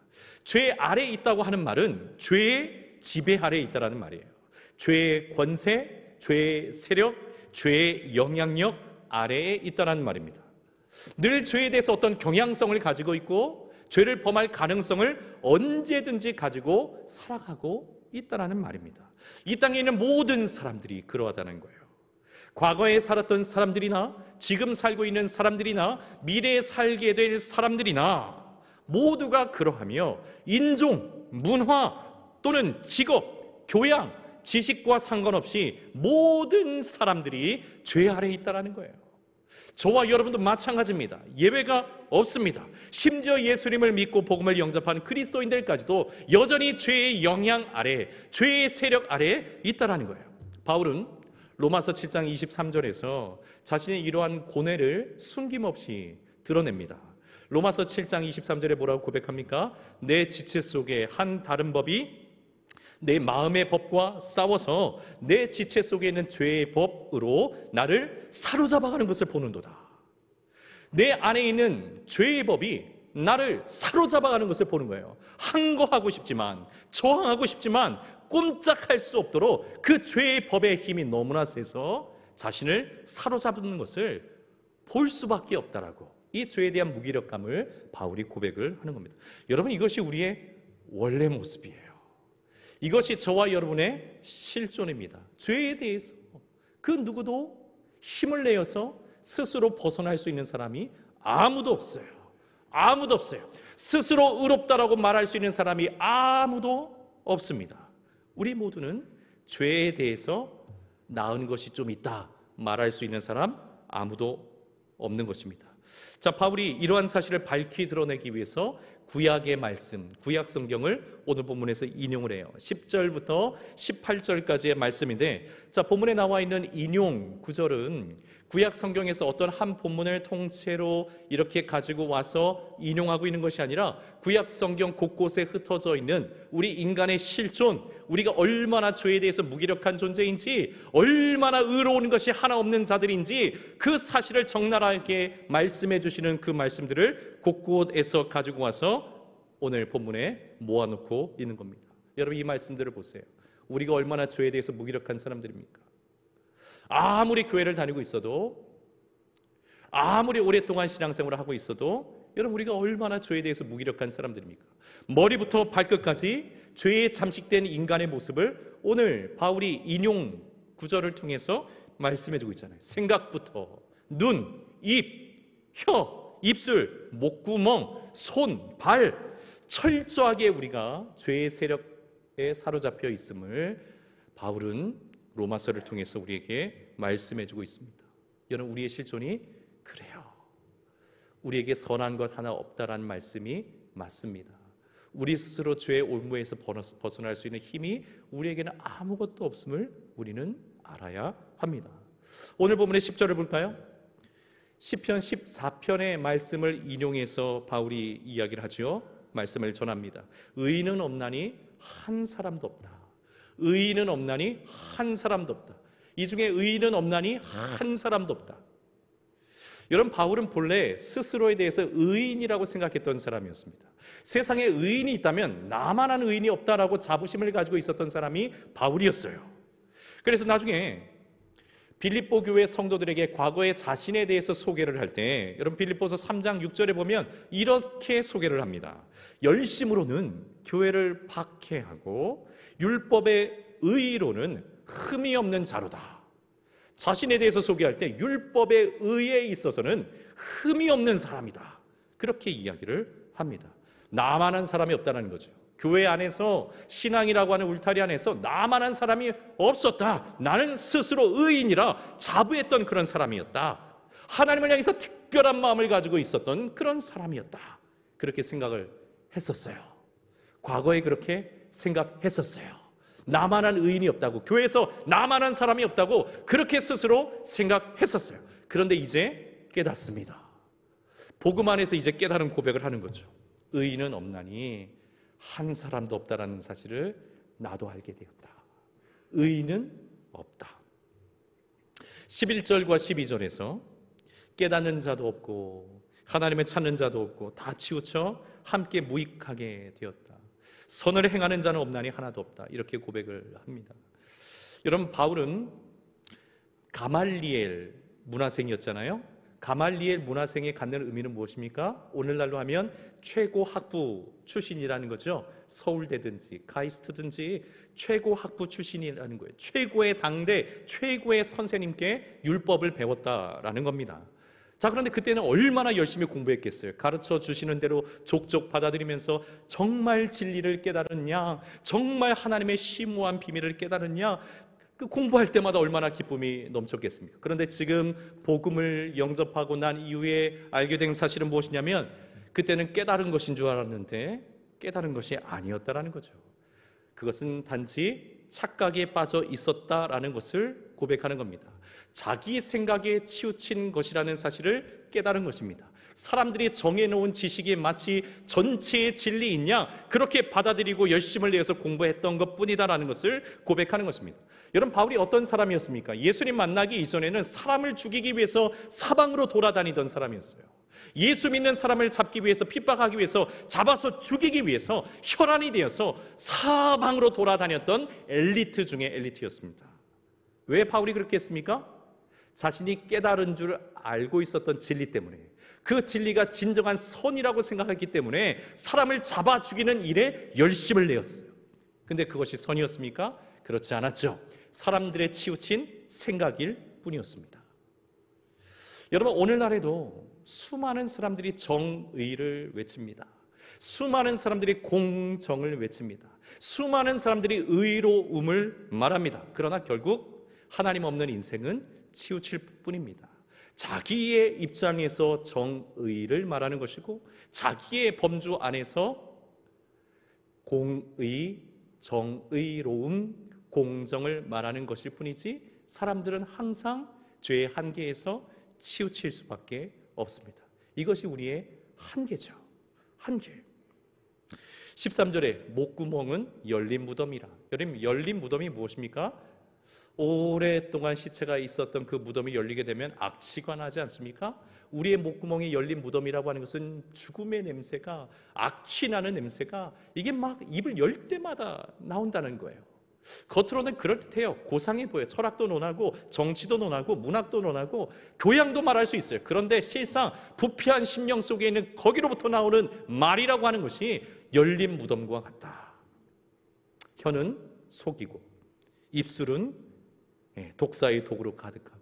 죄 아래에 있다고 하는 말은 죄의 지배 아래에 있다라는 말이에요. 죄의 권세, 죄의 세력, 죄의 영향력 아래에 있다라는 말입니다. 늘 죄에 대해서 어떤 경향성을 가지고 있고 죄를 범할 가능성을 언제든지 가지고 살아가고 있다라는 말입니다. 이 땅에 있는 모든 사람들이 그러하다는 거예요. 과거에 살았던 사람들이나 지금 살고 있는 사람들이나 미래에 살게 될 사람들이나 모두가 그러하며 인종, 문화 또는 직업, 교양, 지식과 상관없이 모든 사람들이 죄 아래에 있다는 거예요. 저와 여러분도 마찬가지입니다. 예외가 없습니다. 심지어 예수님을 믿고 복음을 영접한 그리스도인들까지도 여전히 죄의 영향 아래, 죄의 세력 아래에 있다는 거예요. 바울은 로마서 7장 23절에서 자신의 이러한 고뇌를 숨김없이 드러냅니다. 로마서 7장 23절에 뭐라고 고백합니까? 내 지체 속에 한 다른 법이 내 마음의 법과 싸워서 내 지체 속에 있는 죄의 법으로 나를 사로잡아가는 것을 보는도다. 내 안에 있는 죄의 법이 나를 사로잡아가는 것을 보는 거예요. 항거하고 싶지만, 저항하고 싶지만 꼼짝할 수 없도록 그 죄의 법의 힘이 너무나 세서 자신을 사로잡는 것을 볼 수밖에 없다라고, 이 죄에 대한 무기력감을 바울이 고백을 하는 겁니다. 여러분, 이것이 우리의 원래 모습이에요. 이것이 저와 여러분의 실존입니다. 죄에 대해서 그 누구도 힘을 내어서 스스로 벗어날 수 있는 사람이 아무도 없어요. 아무도 없어요. 스스로 의롭다라고 말할 수 있는 사람이 아무도 없습니다. 우리 모두는 죄에 대해서 나은 것이 좀 있다 말할 수 있는 사람 아무도 없는 것입니다. 자, 바울이 이러한 사실을 밝히 드러내기 위해서 구약의 말씀, 구약 성경을 오늘 본문에서 인용을 해요. 10절부터 18절까지의 말씀인데, 자, 본문에 나와 있는 인용 구절은 구약 성경에서 어떤 한 본문을 통째로 이렇게 가지고 와서 인용하고 있는 것이 아니라 구약 성경 곳곳에 흩어져 있는 우리 인간의 실존, 우리가 얼마나 죄에 대해서 무기력한 존재인지, 얼마나 의로운 것이 하나 없는 자들인지 그 사실을 적나라하게 말씀해 주시는 그 말씀들을 곳곳에서 가지고 와서 오늘 본문에 모아놓고 있는 겁니다. 여러분, 이 말씀들을 보세요. 우리가 얼마나 죄에 대해서 무기력한 사람들입니까? 아무리 교회를 다니고 있어도, 아무리 오랫동안 신앙생활을 하고 있어도 여러분, 우리가 얼마나 죄에 대해서 무기력한 사람들입니까? 머리부터 발끝까지 죄에 잠식된 인간의 모습을 오늘 바울이 인용 구절을 통해서 말씀해주고 있잖아요. 생각부터 눈, 입, 혀, 입술, 목구멍, 손, 발, 철저하게 우리가 죄의 세력에 사로잡혀 있음을 바울은 로마서를 통해서 우리에게 말씀해주고 있습니다. 여러분, 우리의 실존이 그래요. 우리에게 선한 것 하나 없다라는 말씀이 맞습니다. 우리 스스로 죄의 올무에서 벗어날 수 있는 힘이 우리에게는 아무것도 없음을 우리는 알아야 합니다. 오늘 본문의 10절을 볼까요? 시편 14편의 말씀을 인용해서 바울이 이야기를 하죠. 말씀을 전합니다. 의인은 없나니 한 사람도 없다. 의인은 없나니 한 사람도 없다. 이 중에 의인은 없나니 한 사람도 없다. 여러분, 바울은 본래 스스로에 대해서 의인이라고 생각했던 사람이었습니다. 세상에 의인이 있다면 나만한 의인이 없다라고 자부심을 가지고 있었던 사람이 바울이었어요. 그래서 나중에 빌립보 교회 성도들에게 과거의 자신에 대해서 소개를 할 때, 여러분 빌립보서 3장 6절에 보면 이렇게 소개를 합니다. 열심으로는 교회를 박해하고 율법의 의로는 흠이 없는 자로다. 자신에 대해서 소개할 때 율법의 의에 있어서는 흠이 없는 사람이다. 그렇게 이야기를 합니다. 나만한 사람이 없다는 거죠. 교회 안에서, 신앙이라고 하는 울타리 안에서 나만한 사람이 없었다. 나는 스스로 의인이라 자부했던 그런 사람이었다. 하나님을 향해서 특별한 마음을 가지고 있었던 그런 사람이었다. 그렇게 생각을 했었어요. 과거에 그렇게 생각했었어요. 나만한 의인이 없다고, 교회에서 나만한 사람이 없다고 그렇게 스스로 생각했었어요. 그런데 이제 깨닫습니다. 복음 안에서 이제 깨달은 고백을 하는 거죠. 의인은 없나니 한 사람도 없다라는 사실을 나도 알게 되었다. 의인은 없다. 11절과 12절에서 깨닫는 자도 없고 하나님을 찾는 자도 없고 다 치우쳐 함께 무익하게 되었다. 선을 행하는 자는 없나니 하나도 없다. 이렇게 고백을 합니다. 여러분, 바울은 가말리엘 문화생이었잖아요. 가말리엘 문화생이 갖는 의미는 무엇입니까? 오늘날로 하면 최고 학부 출신이라는 거죠. 서울대든지 카이스트든지 최고 학부 출신이라는 거예요. 최고의 당대 최고의 선생님께 율법을 배웠다라는 겁니다. 자, 그런데 그때는 얼마나 열심히 공부했겠어요. 가르쳐 주시는 대로 족족 받아들이면서 정말 진리를 깨달았냐, 정말 하나님의 심오한 비밀을 깨달았냐, 그 공부할 때마다 얼마나 기쁨이 넘쳤겠습니까? 그런데 지금 복음을 영접하고 난 이후에 알게 된 사실은 무엇이냐면, 그때는 깨달은 것인 줄 알았는데 깨달은 것이 아니었다라는 거죠. 그것은 단지 착각에 빠져 있었다라는 것을 고백하는 겁니다. 자기 생각에 치우친 것이라는 사실을 깨달은 것입니다. 사람들이 정해놓은 지식이 마치 전체의 진리이냐, 그렇게 받아들이고 열심을 내서 공부했던 것뿐이다라는 것을 고백하는 것입니다. 여러분, 바울이 어떤 사람이었습니까? 예수님 만나기 이전에는 사람을 죽이기 위해서 사방으로 돌아다니던 사람이었어요. 예수 믿는 사람을 잡기 위해서, 핍박하기 위해서, 잡아서 죽이기 위해서 혈안이 되어서 사방으로 돌아다녔던 엘리트 중에 엘리트였습니다. 왜 바울이 그렇게 했습니까? 자신이 깨달은 줄 알고 있었던 진리 때문에, 그 진리가 진정한 선이라고 생각했기 때문에 사람을 잡아 죽이는 일에 열심을 내었어요. 근데 그것이 선이었습니까? 그렇지 않았죠. 사람들의 치우친 생각일 뿐이었습니다. 여러분, 오늘날에도 수많은 사람들이 정의를 외칩니다. 수많은 사람들이 공정을 외칩니다. 수많은 사람들이 의로움을 말합니다. 그러나 결국 하나님 없는 인생은 치우칠 뿐입니다. 자기의 입장에서 정의를 말하는 것이고, 자기의 범주 안에서 공의, 정의로움, 공정을 말하는 것일 뿐이지, 사람들은 항상 죄의 한계에서 치우칠 수밖에 없습니다. 이것이 우리의 한계죠. 한계. 13절에 목구멍은 열린 무덤이라. 여러분, 열린 무덤이 무엇입니까? 오랫동안 시체가 있었던 그 무덤이 열리게 되면 악취가 나지 않습니까? 우리의 목구멍이 열린 무덤이라고 하는 것은 죽음의 냄새가, 악취나는 냄새가 이게 막 입을 열 때마다 나온다는 거예요. 겉으로는 그럴듯해요. 고상해 보여요. 철학도 논하고 정치도 논하고 문학도 논하고 교양도 말할 수 있어요. 그런데 실상 부패한 심령 속에 있는 거기로부터 나오는 말이라고 하는 것이 열린 무덤과 같다. 혀는 속이고 입술은 독사의 독으로 가득하고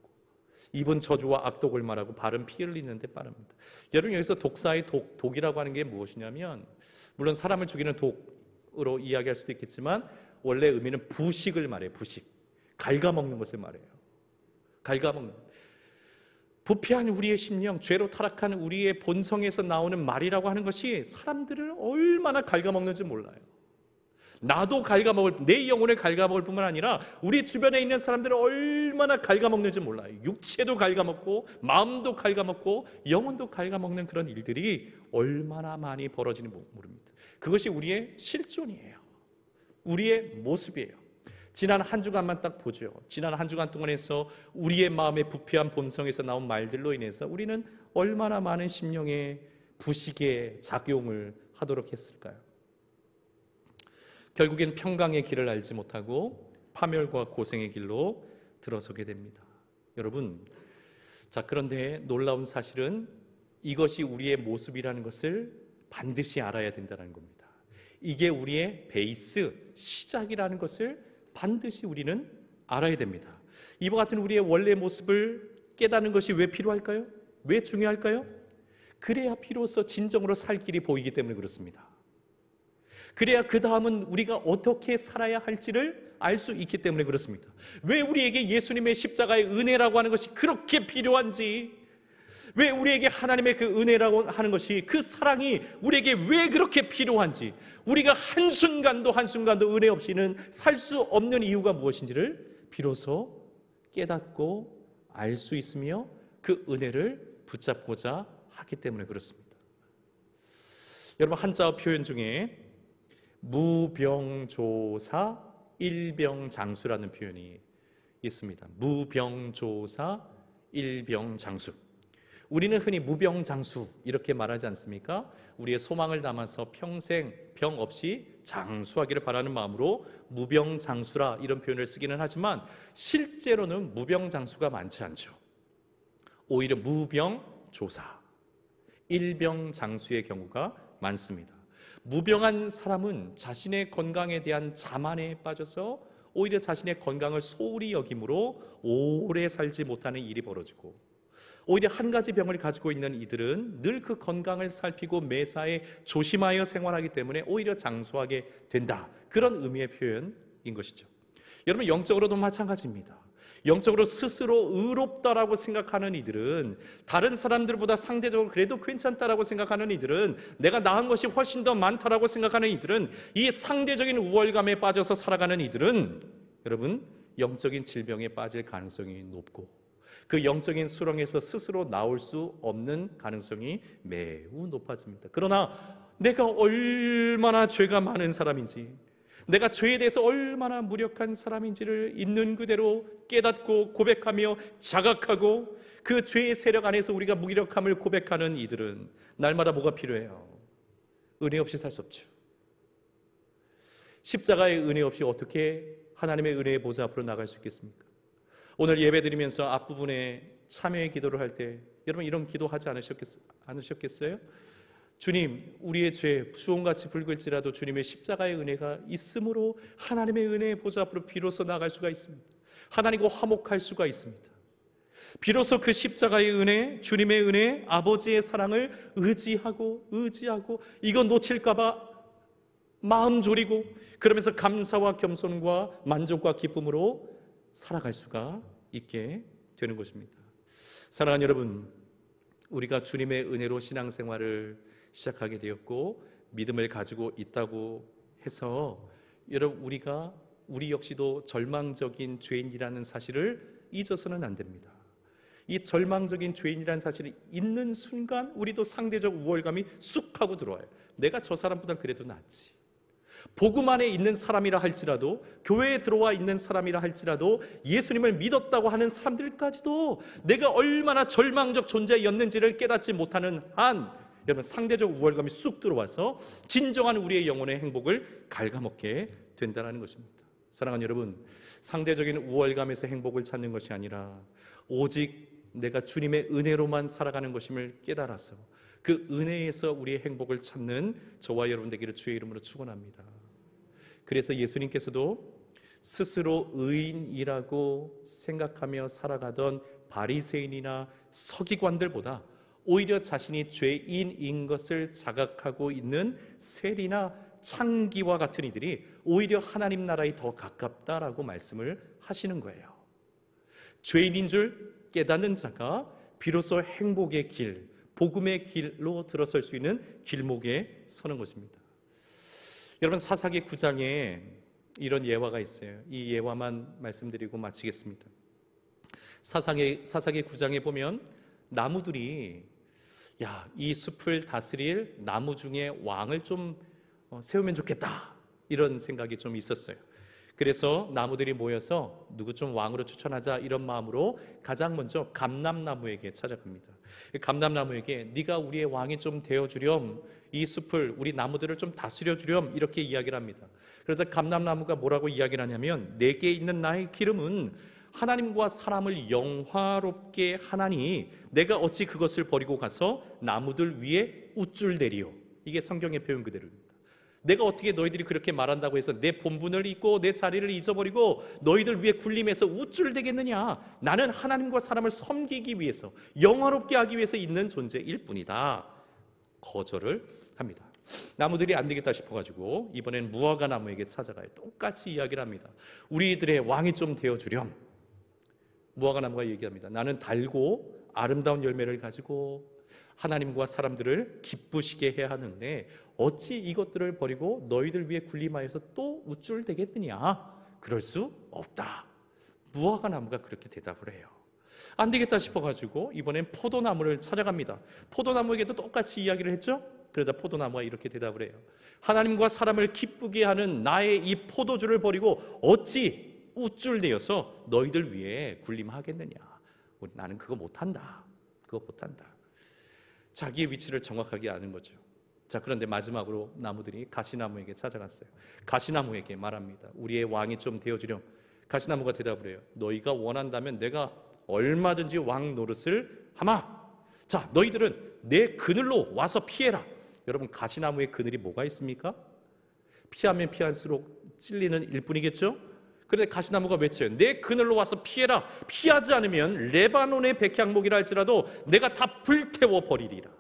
입은 저주와 악독을 말하고 발은 피 흘리는데 빠릅니다. 여러분, 여기서 독사의 독이라고 하는 게 무엇이냐면, 물론 사람을 죽이는 독으로 이야기할 수도 있겠지만 원래 의미는 부식을 말해요. 부식, 갉아먹는 것을 말해요. 갉아먹는, 부패한 우리의 심령, 죄로 타락한 우리의 본성에서 나오는 말이라고 하는 것이 사람들을 얼마나 갉아먹는지 몰라요. 나도 갉아먹을, 내 영혼을 갉아먹을 뿐만 아니라 우리 주변에 있는 사람들을 얼마나 갉아먹는지 몰라요. 육체도 갉아먹고 마음도 갉아먹고 영혼도 갉아먹는 그런 일들이 얼마나 많이 벌어지는지 모릅니다. 그것이 우리의 실존이에요. 우리의 모습이에요. 지난 한 주간만 딱 보죠. 지난 한 주간 동안에서 우리의 마음의 부패한 본성에서 나온 말들로 인해서 우리는 얼마나 많은 심령의 부식의 작용을 하도록 했을까요? 결국엔 평강의 길을 알지 못하고 파멸과 고생의 길로 들어서게 됩니다. 여러분, 자, 그런데 놀라운 사실은 이것이 우리의 모습이라는 것을 반드시 알아야 된다는 겁니다. 이게 우리의 베이스, 시작이라는 것을 반드시 우리는 알아야 됩니다. 이와 같은 우리의 원래 모습을 깨닫는 것이 왜 필요할까요? 왜 중요할까요? 그래야 비로소 진정으로 살 길이 보이기 때문에 그렇습니다. 그래야 그 다음은 우리가 어떻게 살아야 할지를 알 수 있기 때문에 그렇습니다. 왜 우리에게 예수님의 십자가의 은혜라고 하는 것이 그렇게 필요한지, 왜 우리에게 하나님의 그 은혜라고 하는 것이, 그 사랑이 우리에게 왜 그렇게 필요한지, 우리가 한순간도 은혜 없이는 살 수 없는 이유가 무엇인지를 비로소 깨닫고 알 수 있으며 그 은혜를 붙잡고자 하기 때문에 그렇습니다. 여러분, 한자어 표현 중에 무병조사 일병장수라는 표현이 있습니다. 무병조사 일병장수. 우리는 흔히 무병장수 이렇게 말하지 않습니까? 우리의 소망을 담아서 평생 병 없이 장수하기를 바라는 마음으로 무병장수라 이런 표현을 쓰기는 하지만 실제로는 무병장수가 많지 않죠. 오히려 무병조사, 일병장수의 경우가 많습니다. 무병한 사람은 자신의 건강에 대한 자만에 빠져서 오히려 자신의 건강을 소홀히 여김으로 오래 살지 못하는 일이 벌어지고, 오히려 한 가지 병을 가지고 있는 이들은 늘 그 건강을 살피고 매사에 조심하여 생활하기 때문에 오히려 장수하게 된다. 그런 의미의 표현인 것이죠. 여러분, 영적으로도 마찬가지입니다. 영적으로 스스로 의롭다라고 생각하는 이들은, 다른 사람들보다 상대적으로 그래도 괜찮다라고 생각하는 이들은, 내가 나은 것이 훨씬 더 많다라고 생각하는 이들은, 이 상대적인 우월감에 빠져서 살아가는 이들은 여러분, 영적인 질병에 빠질 가능성이 높고 그 영적인 수렁에서 스스로 나올 수 없는 가능성이 매우 높아집니다. 그러나 내가 얼마나 죄가 많은 사람인지, 내가 죄에 대해서 얼마나 무력한 사람인지를 있는 그대로 깨닫고 고백하며 자각하고 그 죄의 세력 안에서 우리가 무기력함을 고백하는 이들은 날마다 뭐가 필요해요? 은혜 없이 살 수 없죠. 십자가의 은혜 없이 어떻게 하나님의 은혜의 보좌 앞으로 나갈 수 있겠습니까? 오늘 예배 드리면서 앞부분에 참여의 기도를 할 때 여러분 이런 기도하지 않으셨겠어요? 주님, 우리의 죄 수온같이 붉을지라도 주님의 십자가의 은혜가 있으므로 하나님의 은혜의 보좌 앞으로 비로소 나갈 수가 있습니다. 하나님과 화목할 수가 있습니다. 비로소 그 십자가의 은혜, 주님의 은혜, 아버지의 사랑을 의지하고 이거 놓칠까 봐 마음 졸이고 그러면서 감사와 겸손과 만족과 기쁨으로 살아갈 수가 있게 되는 것입니다. 사랑하는 여러분, 우리가 주님의 은혜로 신앙생활을 시작하게 되었고 믿음을 가지고 있다고 해서 여러분 우리 역시도 절망적인 죄인이라는 사실을 잊어서는 안 됩니다. 이 절망적인 죄인이라는 사실이 있는 순간 우리도 상대적 우월감이 쑥 하고 들어와요. 내가 저 사람보다 그래도 낫지. 복음 안에 있는 사람이라 할지라도, 교회에 들어와 있는 사람이라 할지라도, 예수님을 믿었다고 하는 사람들까지도 내가 얼마나 절망적 존재였는지를 깨닫지 못하는 한 여러분 상대적 우월감이 쑥 들어와서 진정한 우리의 영혼의 행복을 갉아먹게 된다는 것입니다. 사랑하는 여러분, 상대적인 우월감에서 행복을 찾는 것이 아니라 오직 내가 주님의 은혜로만 살아가는 것임을 깨달아서 그 은혜에서 우리의 행복을 찾는 저와 여러분 되기를 주의 이름으로 축원합니다. 그래서 예수님께서도 스스로 의인이라고 생각하며 살아가던 바리새인이나 서기관들보다 오히려 자신이 죄인인 것을 자각하고 있는 세리나 창기와 같은 이들이 오히려 하나님 나라에 더 가깝다라고 말씀을 하시는 거예요. 죄인인 줄 깨닫는 자가 비로소 행복의 길, 복음의 길로 들어설 수 있는 길목에 서는 것입니다. 여러분, 사사기 9장에 이런 예화가 있어요. 이 예화만 말씀드리고 마치겠습니다. 사사기 9장에 보면 나무들이 이 숲을 다스릴 나무 중에 왕을 좀 세우면 좋겠다, 이런 생각이 좀 있었어요. 그래서 나무들이 모여서 누구 좀 왕으로 추천하자, 이런 마음으로 가장 먼저 감람나무에게 찾아갑니다. 감람나무에게 네가 우리의 왕이 좀 되어주렴, 이 숲을, 우리 나무들을 좀 다스려주렴, 이렇게 이야기를 합니다. 그래서 감람나무가 뭐라고 이야기를 하냐면, 내게 있는 나의 기름은 하나님과 사람을 영화롭게 하나니 내가 어찌 그것을 버리고 가서 나무들 위에 우쭐대리요. 이게 성경의 표현 그대로입니다. 내가 어떻게 너희들이 그렇게 말한다고 해서 내 본분을 잊고 내 자리를 잊어버리고 너희들 위에 군림해서 우쭐대겠느냐. 나는 하나님과 사람을 섬기기 위해서, 영화롭게 하기 위해서 있는 존재일 뿐이다. 거절을 합니다. 나무들이 안 되겠다 싶어가지고 이번엔 무화과 나무에게 찾아가요. 똑같이 이야기를 합니다. 우리들의 왕이 좀 되어주렴. 무화과 나무가 얘기합니다. 나는 달고 아름다운 열매를 가지고 하나님과 사람들을 기쁘시게 해야 하는데 어찌 이것들을 버리고 너희들 위해 군림하여서 또 우쭐대겠느냐. 그럴 수 없다. 무화과 나무가 그렇게 대답을 해요. 안 되겠다 싶어가지고 이번엔 포도나무를 찾아갑니다. 포도나무에게도 똑같이 이야기를 했죠. 그러자 포도나무가 이렇게 대답을 해요. 하나님과 사람을 기쁘게 하는 나의 이 포도주를 버리고 어찌 우쭐대어서 너희들 위해 군림하겠느냐. 나는 그거 못한다. 그거 못한다. 자기의 위치를 정확하게 아는 거죠. 자, 그런데 마지막으로 나무들이 가시나무에게 찾아갔어요. 가시나무에게 말합니다. 우리의 왕이 좀 되어주렴. 가시나무가 대답을 해요. 너희가 원한다면 내가 얼마든지 왕 노릇을 하마. 자, 너희들은 내 그늘로 와서 피해라. 여러분, 가시나무의 그늘이 뭐가 있습니까? 피하면 피할수록 찔리는 일뿐이겠죠? 그런데 가시나무가 외쳐요. 내 그늘로 와서 피해라. 피하지 않으면 레바논의 백향목이라 할지라도 내가 다 불태워 버리리라.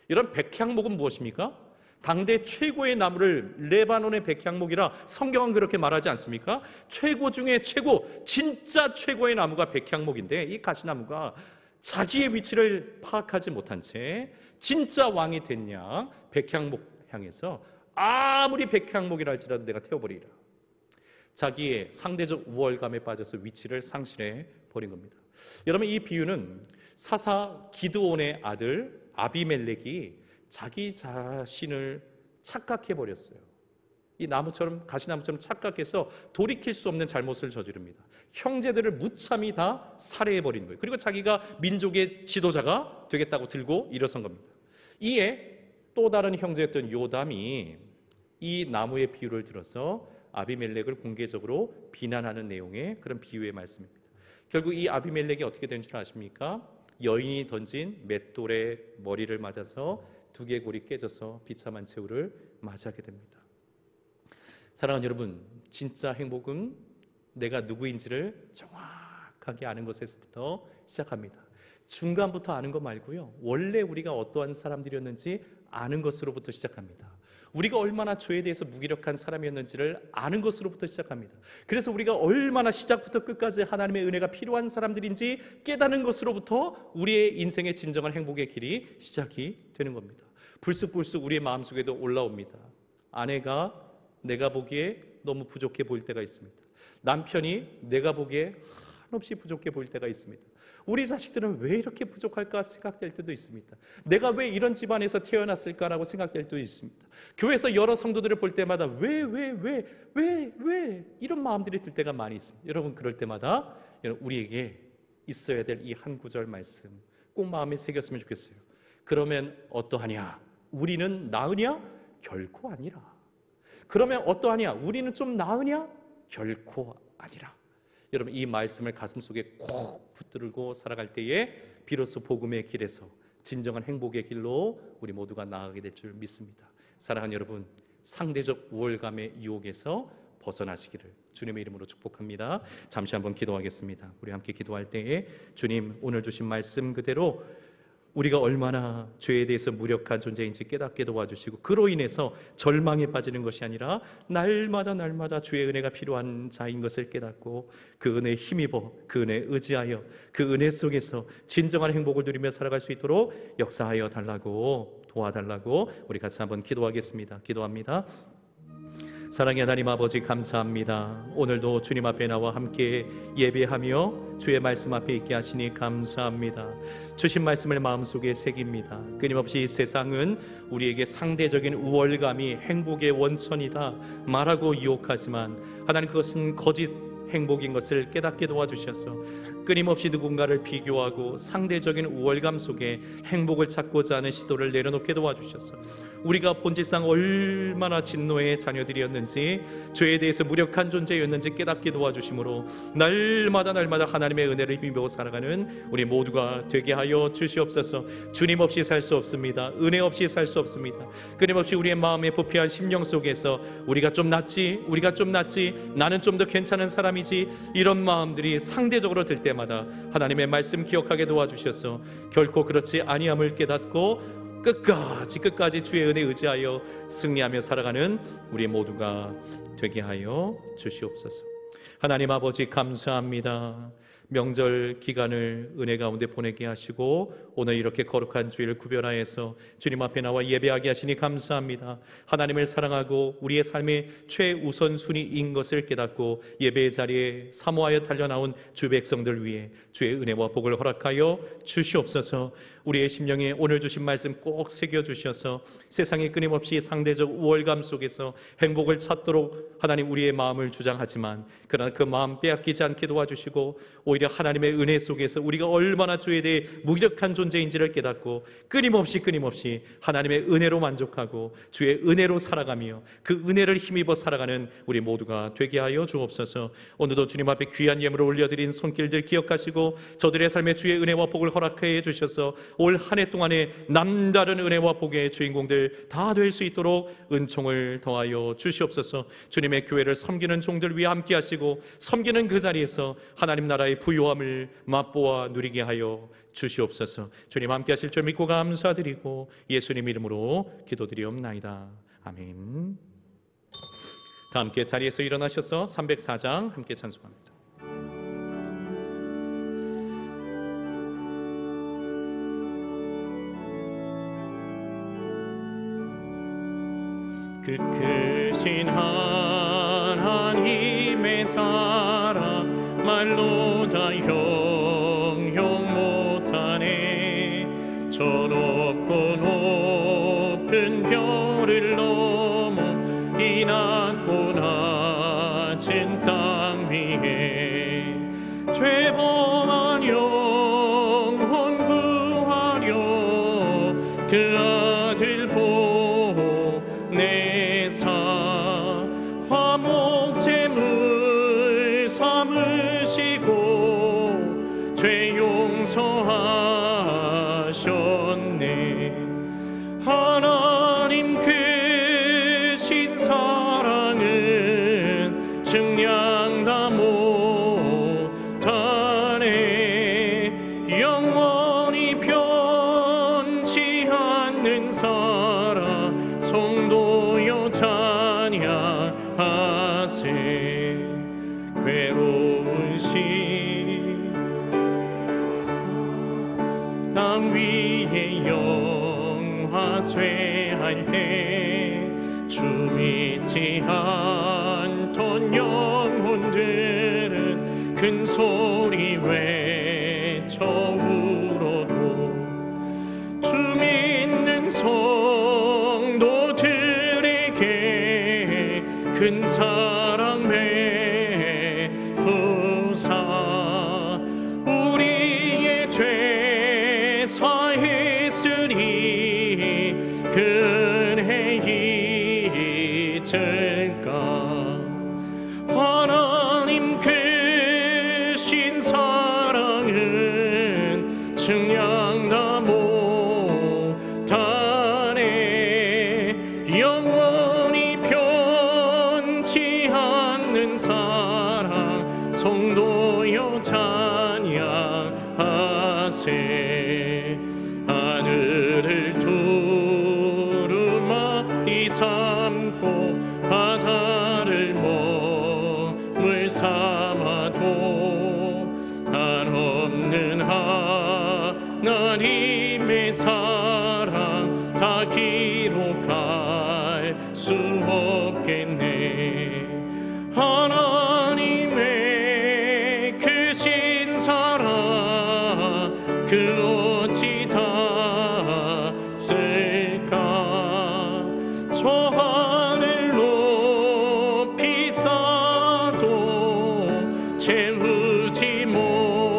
이런 백향목은 무엇입니까? 당대 최고의 나무를 레바논의 백향목이라 성경은 그렇게 말하지 않습니까? 최고 중에 최고, 진짜 최고의 나무가 백향목인데 이 가시나무가 자기의 위치를 파악하지 못한 채 진짜 왕이 됐냐, 백향목 향해서 아무리 백향목이라 할지라도 내가 태워버리라. 자기의 상대적 우월감에 빠져서 위치를 상실해 버린 겁니다. 여러분, 이 비유는 사사 기드온의 아들 아비멜렉이 자기 자신을 착각해 버렸어요. 이 나무처럼, 가시나무처럼 착각해서 돌이킬 수 없는 잘못을 저지릅니다. 형제들을 무참히 다 살해해 버린 거예요. 그리고 자기가 민족의 지도자가 되겠다고 들고 일어선 겁니다. 이에 또 다른 형제였던 요담이 이 나무의 비유를 들어서 아비멜렉을 공개적으로 비난하는 내용의 그런 비유의 말씀입니다. 결국 이 아비멜렉이 어떻게 된 줄 아십니까? 여인이 던진 맷돌에 머리를 맞아서 두개골이 깨져서 비참한 최후를 맞이하게 됩니다. 사랑하는 여러분, 진짜 행복은 내가 누구인지를 정확하게 아는 것에서부터 시작합니다. 중간부터 아는 것 말고요, 원래 우리가 어떠한 사람들이었는지 아는 것으로부터 시작합니다. 우리가 얼마나 죄에 대해서 무기력한 사람이었는지를 아는 것으로부터 시작합니다. 그래서 우리가 얼마나 시작부터 끝까지 하나님의 은혜가 필요한 사람들인지 깨닫는 것으로부터 우리의 인생의 진정한 행복의 길이 시작이 되는 겁니다. 불쑥불쑥 우리의 마음속에도 올라옵니다. 아내가 내가 보기에 너무 부족해 보일 때가 있습니다. 남편이 내가 보기에 한없이 부족해 보일 때가 있습니다. 우리 자식들은 왜 이렇게 부족할까 생각될 때도 있습니다. 내가 왜 이런 집안에서 태어났을까라고 생각될 때도 있습니다. 교회에서 여러 성도들을 볼 때마다 왜 이런 마음들이 들 때가 많이 있습니다. 여러분, 그럴 때마다 우리에게 있어야 될 이 한 구절 말씀 꼭 마음에 새겼으면 좋겠어요. 그러면 어떠하냐? 우리는 나으냐? 결코 아니라. 그러면 어떠하냐? 우리는 좀 나으냐? 결코 아니라. 여러분, 이 말씀을 가슴속에 콕 붙들고 살아갈 때에 비로소 복음의 길에서 진정한 행복의 길로 우리 모두가 나아가게 될 줄 믿습니다. 사랑하는 여러분, 상대적 우월감의 유혹에서 벗어나시기를 주님의 이름으로 축복합니다. 잠시 한번 기도하겠습니다. 우리 함께 기도할 때에 주님, 오늘 주신 말씀 그대로 우리가 얼마나 죄에 대해서 무력한 존재인지 깨닫게 도와주시고, 그로 인해서 절망에 빠지는 것이 아니라 날마다 주의 은혜가 필요한 자인 것을 깨닫고 그 은혜에 힘입어 그 은혜에 의지하여 그 은혜 속에서 진정한 행복을 누리며 살아갈 수 있도록 역사하여 달라고, 도와달라고 우리 같이 한번 기도하겠습니다. 기도합니다. 사랑의 하나님 아버지, 감사합니다. 오늘도 주님 앞에 나와 함께 예배하며 주의 말씀 앞에 있게 하시니 감사합니다. 주신 말씀을 마음속에 새깁니다. 끊임없이 세상은 우리에게 상대적인 우월감이 행복의 원천이다 말하고 유혹하지만, 하나님, 그것은 거짓 행복인 것을 깨닫게 도와주셔서 끊임없이 누군가를 비교하고 상대적인 우월감 속에 행복을 찾고자 하는 시도를 내려놓게 도와주셔서 우리가 본질상 얼마나 진노의 자녀들이었는지, 죄에 대해서 무력한 존재였는지 깨닫게 도와주심으로 날마다 하나님의 은혜를 힘입어 살아가는 우리 모두가 되게 하여 주시옵소서. 주님 없이 살 수 없습니다. 은혜 없이 살 수 없습니다. 끊임없이 우리의 마음에 부패한 심령 속에서 우리가 좀 낫지, 나는 좀 더 괜찮은 사람이지, 이런 마음들이 상대적으로 들 때마다 하나님의 말씀 기억하게 도와주셔서 결코 그렇지 아니함을 깨닫고 끝까지 주의 은혜에 의지하여 승리하며 살아가는 우리 모두가 되게 하여 주시옵소서. 하나님 아버지, 감사합니다. 명절 기간을 은혜 가운데 보내게 하시고 오늘 이렇게 거룩한 주일을 구별하여서 주님 앞에 나와 예배하게 하시니 감사합니다. 하나님을 사랑하고 우리의 삶의 최우선순위인 것을 깨닫고 예배의 자리에 사모하여 달려나온 주 백성들 위해 주의 은혜와 복을 허락하여 주시옵소서. 우리의 심령에 오늘 주신 말씀 꼭 새겨주셔서 세상에 끊임없이 상대적 우월감 속에서 행복을 찾도록 하나님 우리의 마음을 주장하지만, 그러나 그 마음 빼앗기지 않게 도와주시고 오히려 하나님의 은혜 속에서 우리가 얼마나 주에 대해 무력한 존재인지를 깨닫고 끊임없이 하나님의 은혜로 만족하고 주의 은혜로 살아가며 그 은혜를 힘입어 살아가는 우리 모두가 되게 하여 주옵소서. 오늘도 주님 앞에 귀한 예물을 올려드린 손길들 기억하시고 저들의 삶에 주의 은혜와 복을 허락해 주셔서 올 한 해 동안에 남다른 은혜와 복의 주인공들 다 될 수 있도록 은총을 더하여 주시옵소서. 주님의 교회를 섬기는 종들 위해 함께 하시고 섬기는 그 자리에서 하나님 나라의 부요함을 맛보아 누리게 하여 주시옵소서. 주님 함께 하실 줄 믿고 감사드리고 예수님 이름으로 기도드리옵나이다. 아멘. 다 함께 자리에서 일어나셔서 304장 함께 찬송합니다. 그 크신 하나님의 사랑 말로 다 형용 못하네. 저 높고 높은 별을 넘어 이 낮고 낮은 땅 위에 죄범한 영혼 구하려 그 아들 화목제물 삼으시고 죄 용서하셨네. 하나님 크신 사랑은 증량 다 못하네. 영원히 변치 않는 사랑 성도여 찬양하세. 괴로운 땅 위에 영화 쇠할 때 주 믿지 않던 영혼들은 큰 소리 외쳐 울어도 주 믿는 성도들에게 큰 사랑 베푸사 우리의 죄 사했으니 은혜 잊을까. 하나 하나님 크신 사랑은 증량다 못하네. 영원히 변치 않는 사랑 성도여 찬양하세. 하늘을 두루마리 삼고 바다를 몸을 삼아도 한없는 하나님의 사랑 다 기록할 수 없겠네. 하나님의 크신 사랑 그 어찌 닿을까. 저 하늘 높이 쌓아도 채우지 못하리.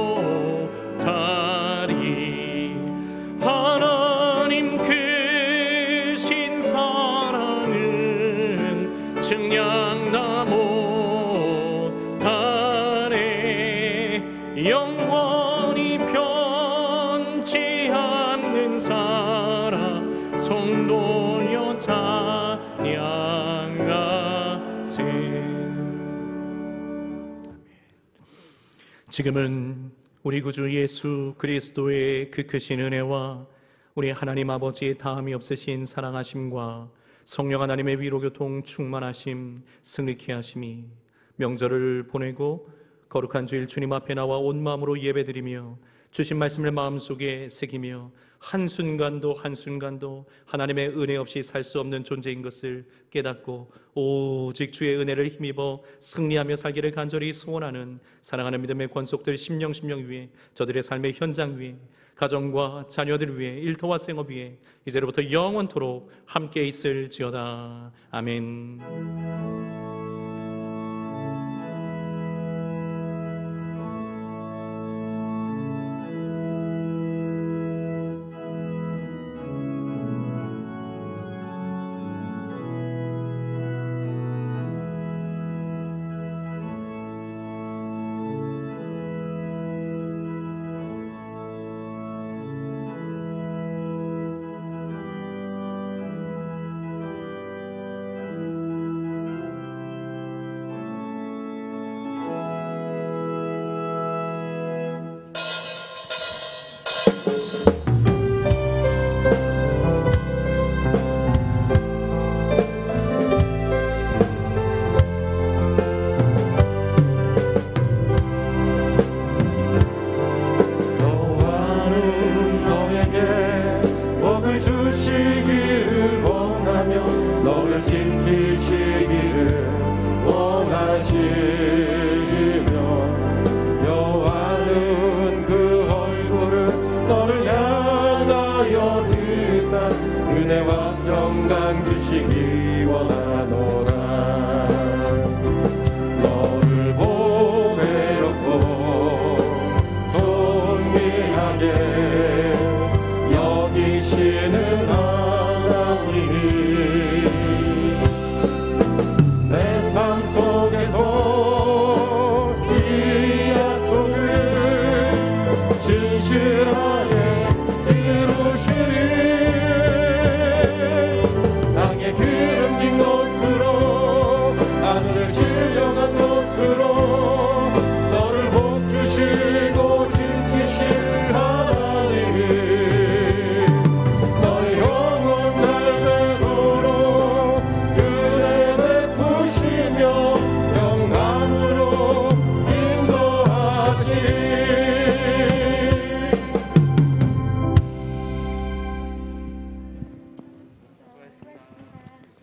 하나님 크신 사랑은 증량다 못하네. 영원히 변치 않는 사랑 성도여 찬양하세. 지금은 우리 구주 예수 그리스도의 그 크신 은혜와 우리 하나님 아버지의 다함이 없으신 사랑하심과 성령 하나님의 위로교통 충만하심 승리케 하심이 명절을 보내고 거룩한 주일 주님 앞에 나와 온 마음으로 예배드리며 주신 말씀을 마음속에 새기며 한순간도 하나님의 은혜 없이 살 수 없는 존재인 것을 깨닫고 오직 주의 은혜를 힘입어 승리하며 살기를 간절히 소원하는 사랑하는 믿음의 권속들 심령 위에, 저들의 삶의 현장 위에, 가정과 자녀들 위에, 일터와 생업 위에 이제로부터 영원토록 함께 있을지어다. 아멘.